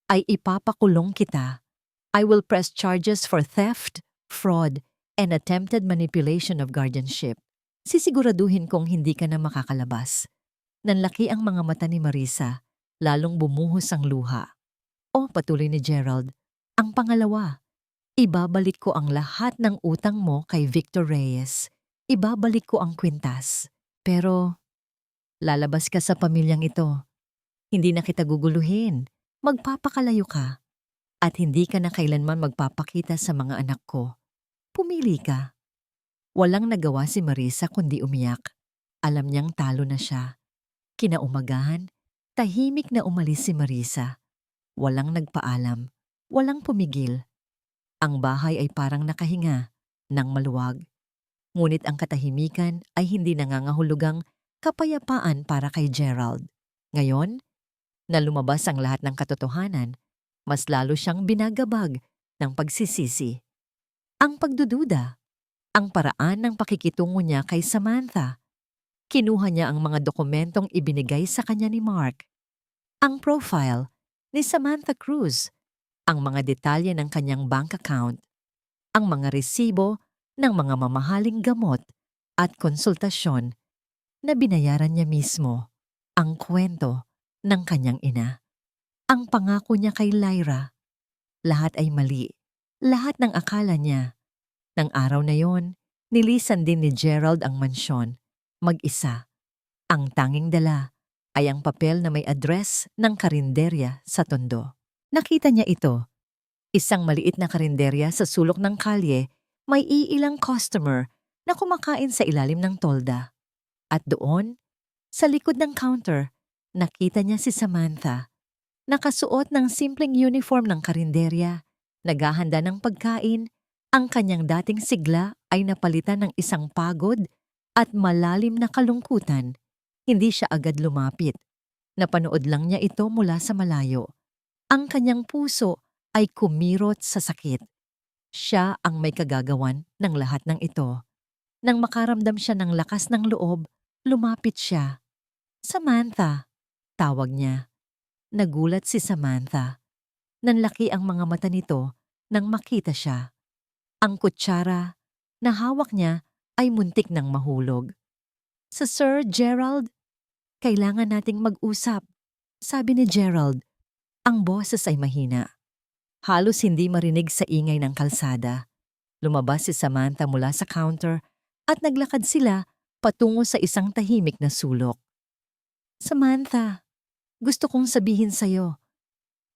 Ay ipapakulong kita. I will press charges for theft, fraud, and attempted manipulation of guardianship. Sisiguraduhin kong hindi ka na makakalabas. Nanlaki ang mga mata ni Marisa, lalong bumuhos ang luha. O, patuloy ni Gerald, ang pangalawa, ibabalik ko ang lahat ng utang mo kay Victor Reyes. Ibabalik ko ang kwintas. Pero, lalabas ka sa pamilyang ito. Hindi na kita guguluhin. Magpapakalayo ka. At hindi ka na kailanman magpapakita sa mga anak ko. Pumili ka. Walang nagawa si Marisa kundi umiyak. Alam niyang talo na siya. Kinaumagahan, tahimik na umalis si Marisa. Walang nagpaalam, walang pumigil. Ang bahay ay parang nakahinga, nang maluwag. Ngunit ang katahimikan ay hindi nangangahulugang kapayapaan para kay Gerald. Ngayon, na lumabas ang lahat ng katotohanan, mas lalo siyang binagabag ng pagsisisi. Ang pagdududa, ang paraan ng pakikitungo niya kay Samantha. Kinuha niya ang mga dokumentong ibinigay sa kanya ni Mark. Ang profile ni Samantha Cruz, ang mga detalye ng kanyang bank account, ang mga resibo ng mga mamahaling gamot at konsultasyon na binayaran niya mismo, ang kwento ng kanyang ina. Ang pangako niya kay Lyra, lahat ay mali, lahat ng akala niya. Nang araw na yon, nilisan din ni Gerald ang mansyon, mag-isa. Ang tanging dala ay ang papel na may address ng karinderya sa Tondo. Nakita niya ito. Isang maliit na karinderya sa sulok ng kalye, may iilang customer na kumakain sa ilalim ng tolda. At doon, sa likod ng counter, nakita niya si Samantha. Nakasuot ng simpleng uniform ng karinderya, naghahanda ng pagkain, ang kanyang dating sigla ay napalitan ng isang pagod at malalim na kalungkutan. Hindi siya agad lumapit. Napanood lang niya ito mula sa malayo. Ang kanyang puso ay kumirot sa sakit. Siya ang may kagagawan ng lahat ng ito. Nang makaramdam siya ng lakas ng loob, lumapit siya. Samantha, tawag niya. Nagulat si Samantha. Nanlaki ang mga mata nito nang makita siya. Ang kutsara, na hawak niya ay muntik ng mahulog. Sa Sir Gerald, kailangan nating mag-usap, sabi ni Gerald. Ang boses ay mahina. Halos hindi marinig sa ingay ng kalsada. Lumabas si Samantha mula sa counter at naglakad sila patungo sa isang tahimik na sulok. Samantha, gusto kong sabihin sa'yo.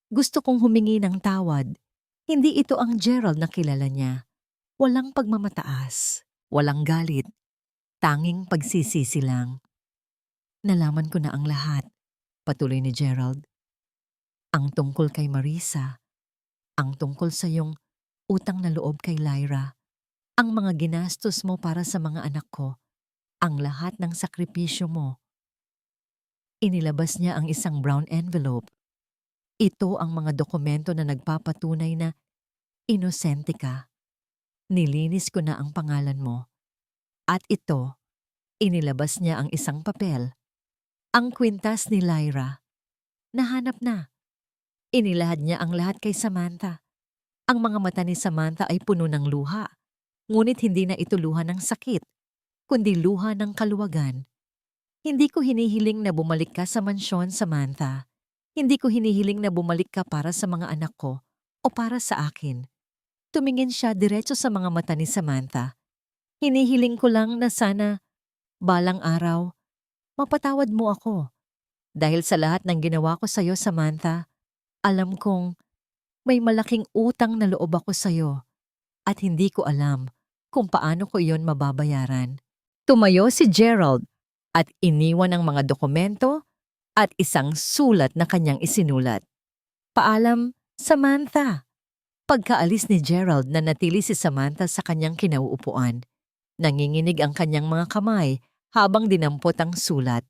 Gusto kong humingi ng tawad. Hindi ito ang Gerald na kilala niya. Walang pagmamataas, walang galit, tanging pagsisisi lang. Nalaman ko na ang lahat, patuloy ni Gerald. Ang tungkol kay Marisa, ang tungkol sa iyong utang na loob kay Lyra, ang mga ginastos mo para sa mga anak ko, ang lahat ng sakripisyo mo. Inilabas niya ang isang brown envelope. Ito ang mga dokumento na nagpapatunay na inosente ka. Nilinis ko na ang pangalan mo. At ito, inilabas niya ang isang papel. Ang kwintas ni Lyra. Nahanap na. Inilahad niya ang lahat kay Samantha. Ang mga mata ni Samantha ay puno ng luha. Ngunit hindi na ito luha ng sakit, kundi luha ng kaluwagan. Hindi ko hinihiling na bumalik ka sa mansyon, Samantha. Hindi ko hinihiling na bumalik ka para sa mga anak ko o para sa akin. Tumingin siya diretso sa mga mata ni Samantha. Hinihiling ko lang na sana, balang araw, mapatawad mo ako. Dahil sa lahat ng ginawa ko sa'yo, Samantha, alam kong may malaking utang na loob ako sa'yo at hindi ko alam kung paano ko iyon mababayaran. Tumayo si Gerald at iniwan ang mga dokumento at isang sulat na kanyang isinulat. Paalam, Samantha. Pagkaalis ni Gerald, nanatili si Samantha sa kanyang kinauupuan. Nanginginig ang kanyang mga kamay habang dinampot ang sulat.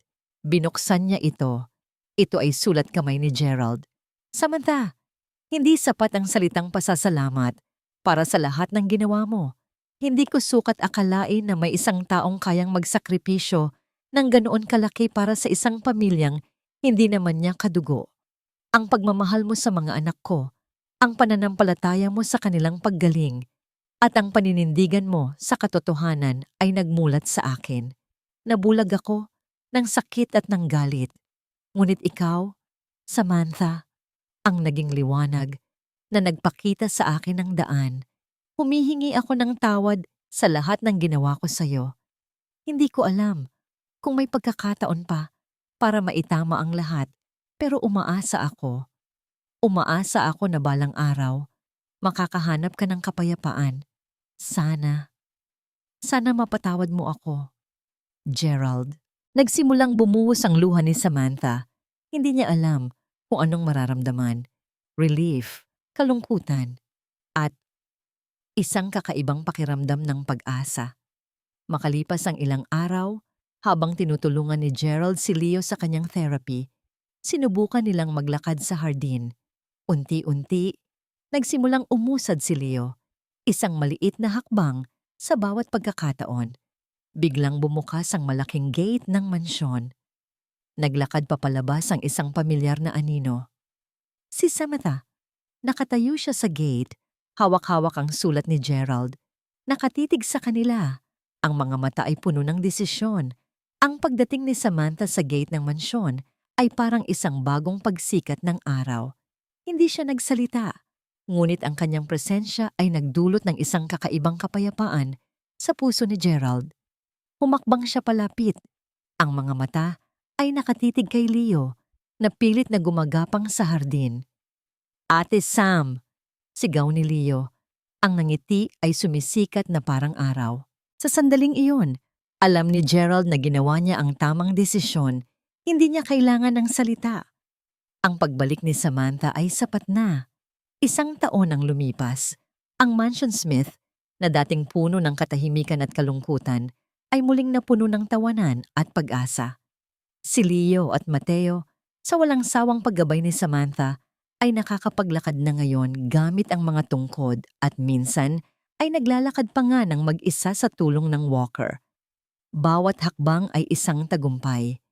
Binuksan niya ito. Ito ay sulat kamay ni Gerald. Samantha, hindi sapat ang salitang pasasalamat para sa lahat ng ginawa mo. Hindi ko sukat akalain na may isang taong kayang magsakripisyo ng ganoon kalaki para sa isang pamilyang hindi naman niya kadugo. Ang pagmamahal mo sa mga anak ko, ang pananampalataya mo sa kanilang paggaling, at ang paninindigan mo sa katotohanan ay nagmulat sa akin. Nabulag ako ng sakit at ng galit. Ngunit ikaw, Samantha, ang naging liwanag na nagpakita sa akin ng daan. Humihingi ako ng tawad sa lahat ng ginawa ko sa iyo. Hindi ko alam kung may pagkakataon pa para maitama ang lahat, pero umaasa ako. Umaasa ako na balang araw, makakahanap ka ng kapayapaan. Sana mapatawad mo ako. Gerald. Nagsimulang bumuhos ang luha ni Samantha. Hindi niya alam kung anong mararamdaman. Relief, kalungkutan, at isang kakaibang pakiramdam ng pag-asa. Makalipas ang ilang araw, habang tinutulungan ni Gerald si Leo sa kanyang therapy, sinubukan nilang maglakad sa hardin. Unti-unti, nagsimulang umusad si Leo, isang maliit na hakbang sa bawat pagkakataon. Biglang bumukas ang malaking gate ng mansyon. Naglakad papalabas ang isang pamilyar na anino. Si Samantha. Nakatayo siya sa gate, hawak-hawak ang sulat ni Gerald. Nakatitig sa kanila. Ang mga mata ay puno ng desisyon. Ang pagdating ni Samantha sa gate ng mansyon ay parang isang bagong pagsikat ng araw. Hindi siya nagsalita, ngunit ang kanyang presensya ay nagdulot ng isang kakaibang kapayapaan sa puso ni Gerald. Humakbang siya palapit. Ang mga mata ay nakatitig kay Leo na pilit na gumagapang sa hardin. Ate Sam, sigaw ni Leo. Ang nangiti ay sumisikat na parang araw. Sa sandaling iyon, alam ni Gerald na ginawa niya ang tamang desisyon. Hindi niya kailangan ng salita. Ang pagbalik ni Samantha ay sapat na. Isang taon ang lumipas. Ang Mansion Smith, na dating puno ng katahimikan at kalungkutan, ay muling napuno ng tawanan at pag-asa. Si Leo at Mateo, sa walang sawang paggabay ni Samantha, ay nakakapaglakad na ngayon gamit ang mga tungkod at minsan ay naglalakad pa nga ng mag-isa sa tulong ng walker. Bawat hakbang ay isang tagumpay.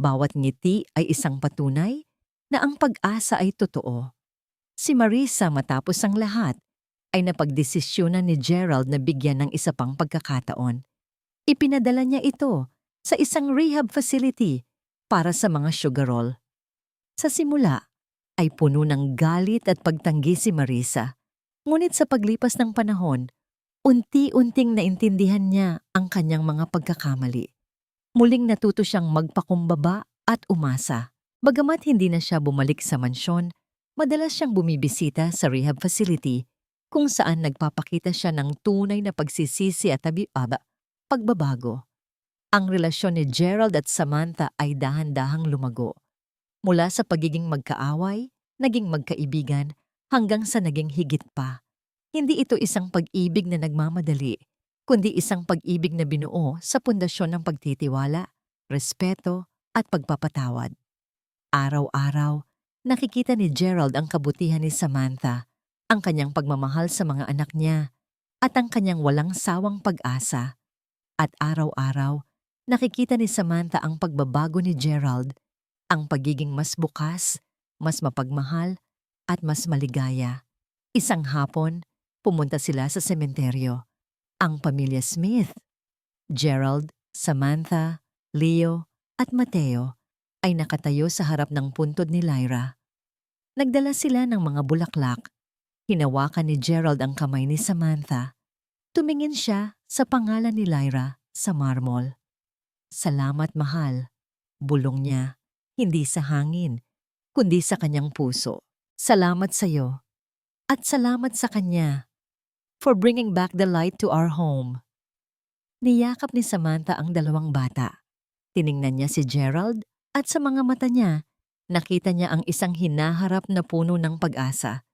Bawat ngiti ay isang patunay na ang pag-asa ay totoo. Si Marisa matapos ang lahat ay napagdesisyonan ni Gerald na bigyan ng isa pang pagkakataon. Ipinadala niya ito sa isang rehab facility para sa mga sugarol. Sa simula ay puno ng galit at pagtanggi si Marisa. Ngunit sa paglipas ng panahon, unti-unting naintindihan niya ang kanyang mga pagkakamali. Muling natuto siyang magpakumbaba at umasa. Bagamat hindi na siya bumalik sa mansyon, madalas siyang bumibisita sa rehab facility kung saan nagpapakita siya ng tunay na pagsisisi at pagbabago. Ang relasyon ni Gerald at Samantha ay dahan-dahang lumago. Mula sa pagiging magkaaway, naging magkaibigan, hanggang sa naging higit pa. Hindi ito isang pag-ibig na nagmamadali, kundi isang pag-ibig na binuo sa pundasyon ng pagtitiwala, respeto, at pagpapatawad. Araw-araw, nakikita ni Gerald ang kabutihan ni Samantha, ang kanyang pagmamahal sa mga anak niya, at ang kanyang walang sawang pag-asa. At araw-araw, nakikita ni Samantha ang pagbabago ni Gerald, ang pagiging mas bukas, mas mapagmahal, at mas maligaya. Isang hapon, pumunta sila sa sementeryo. Ang pamilya Smith, Gerald, Samantha, Leo, at Mateo ay nakatayo sa harap ng puntod ni Lyra. Nagdala sila ng mga bulaklak. Hinawakan ni Gerald ang kamay ni Samantha. Tumingin siya sa pangalan ni Lyra sa marmol. "Salamat, mahal," bulong niya. Hindi sa hangin, kundi sa kanyang puso. "Salamat sa iyo. At salamat sa kanya for bringing back the light to our home." Niyakap ni Samantha ang dalawang bata. Tiningnan niya si Gerald at sa mga mata niya, nakita niya ang isang hinaharap na puno ng pag-asa.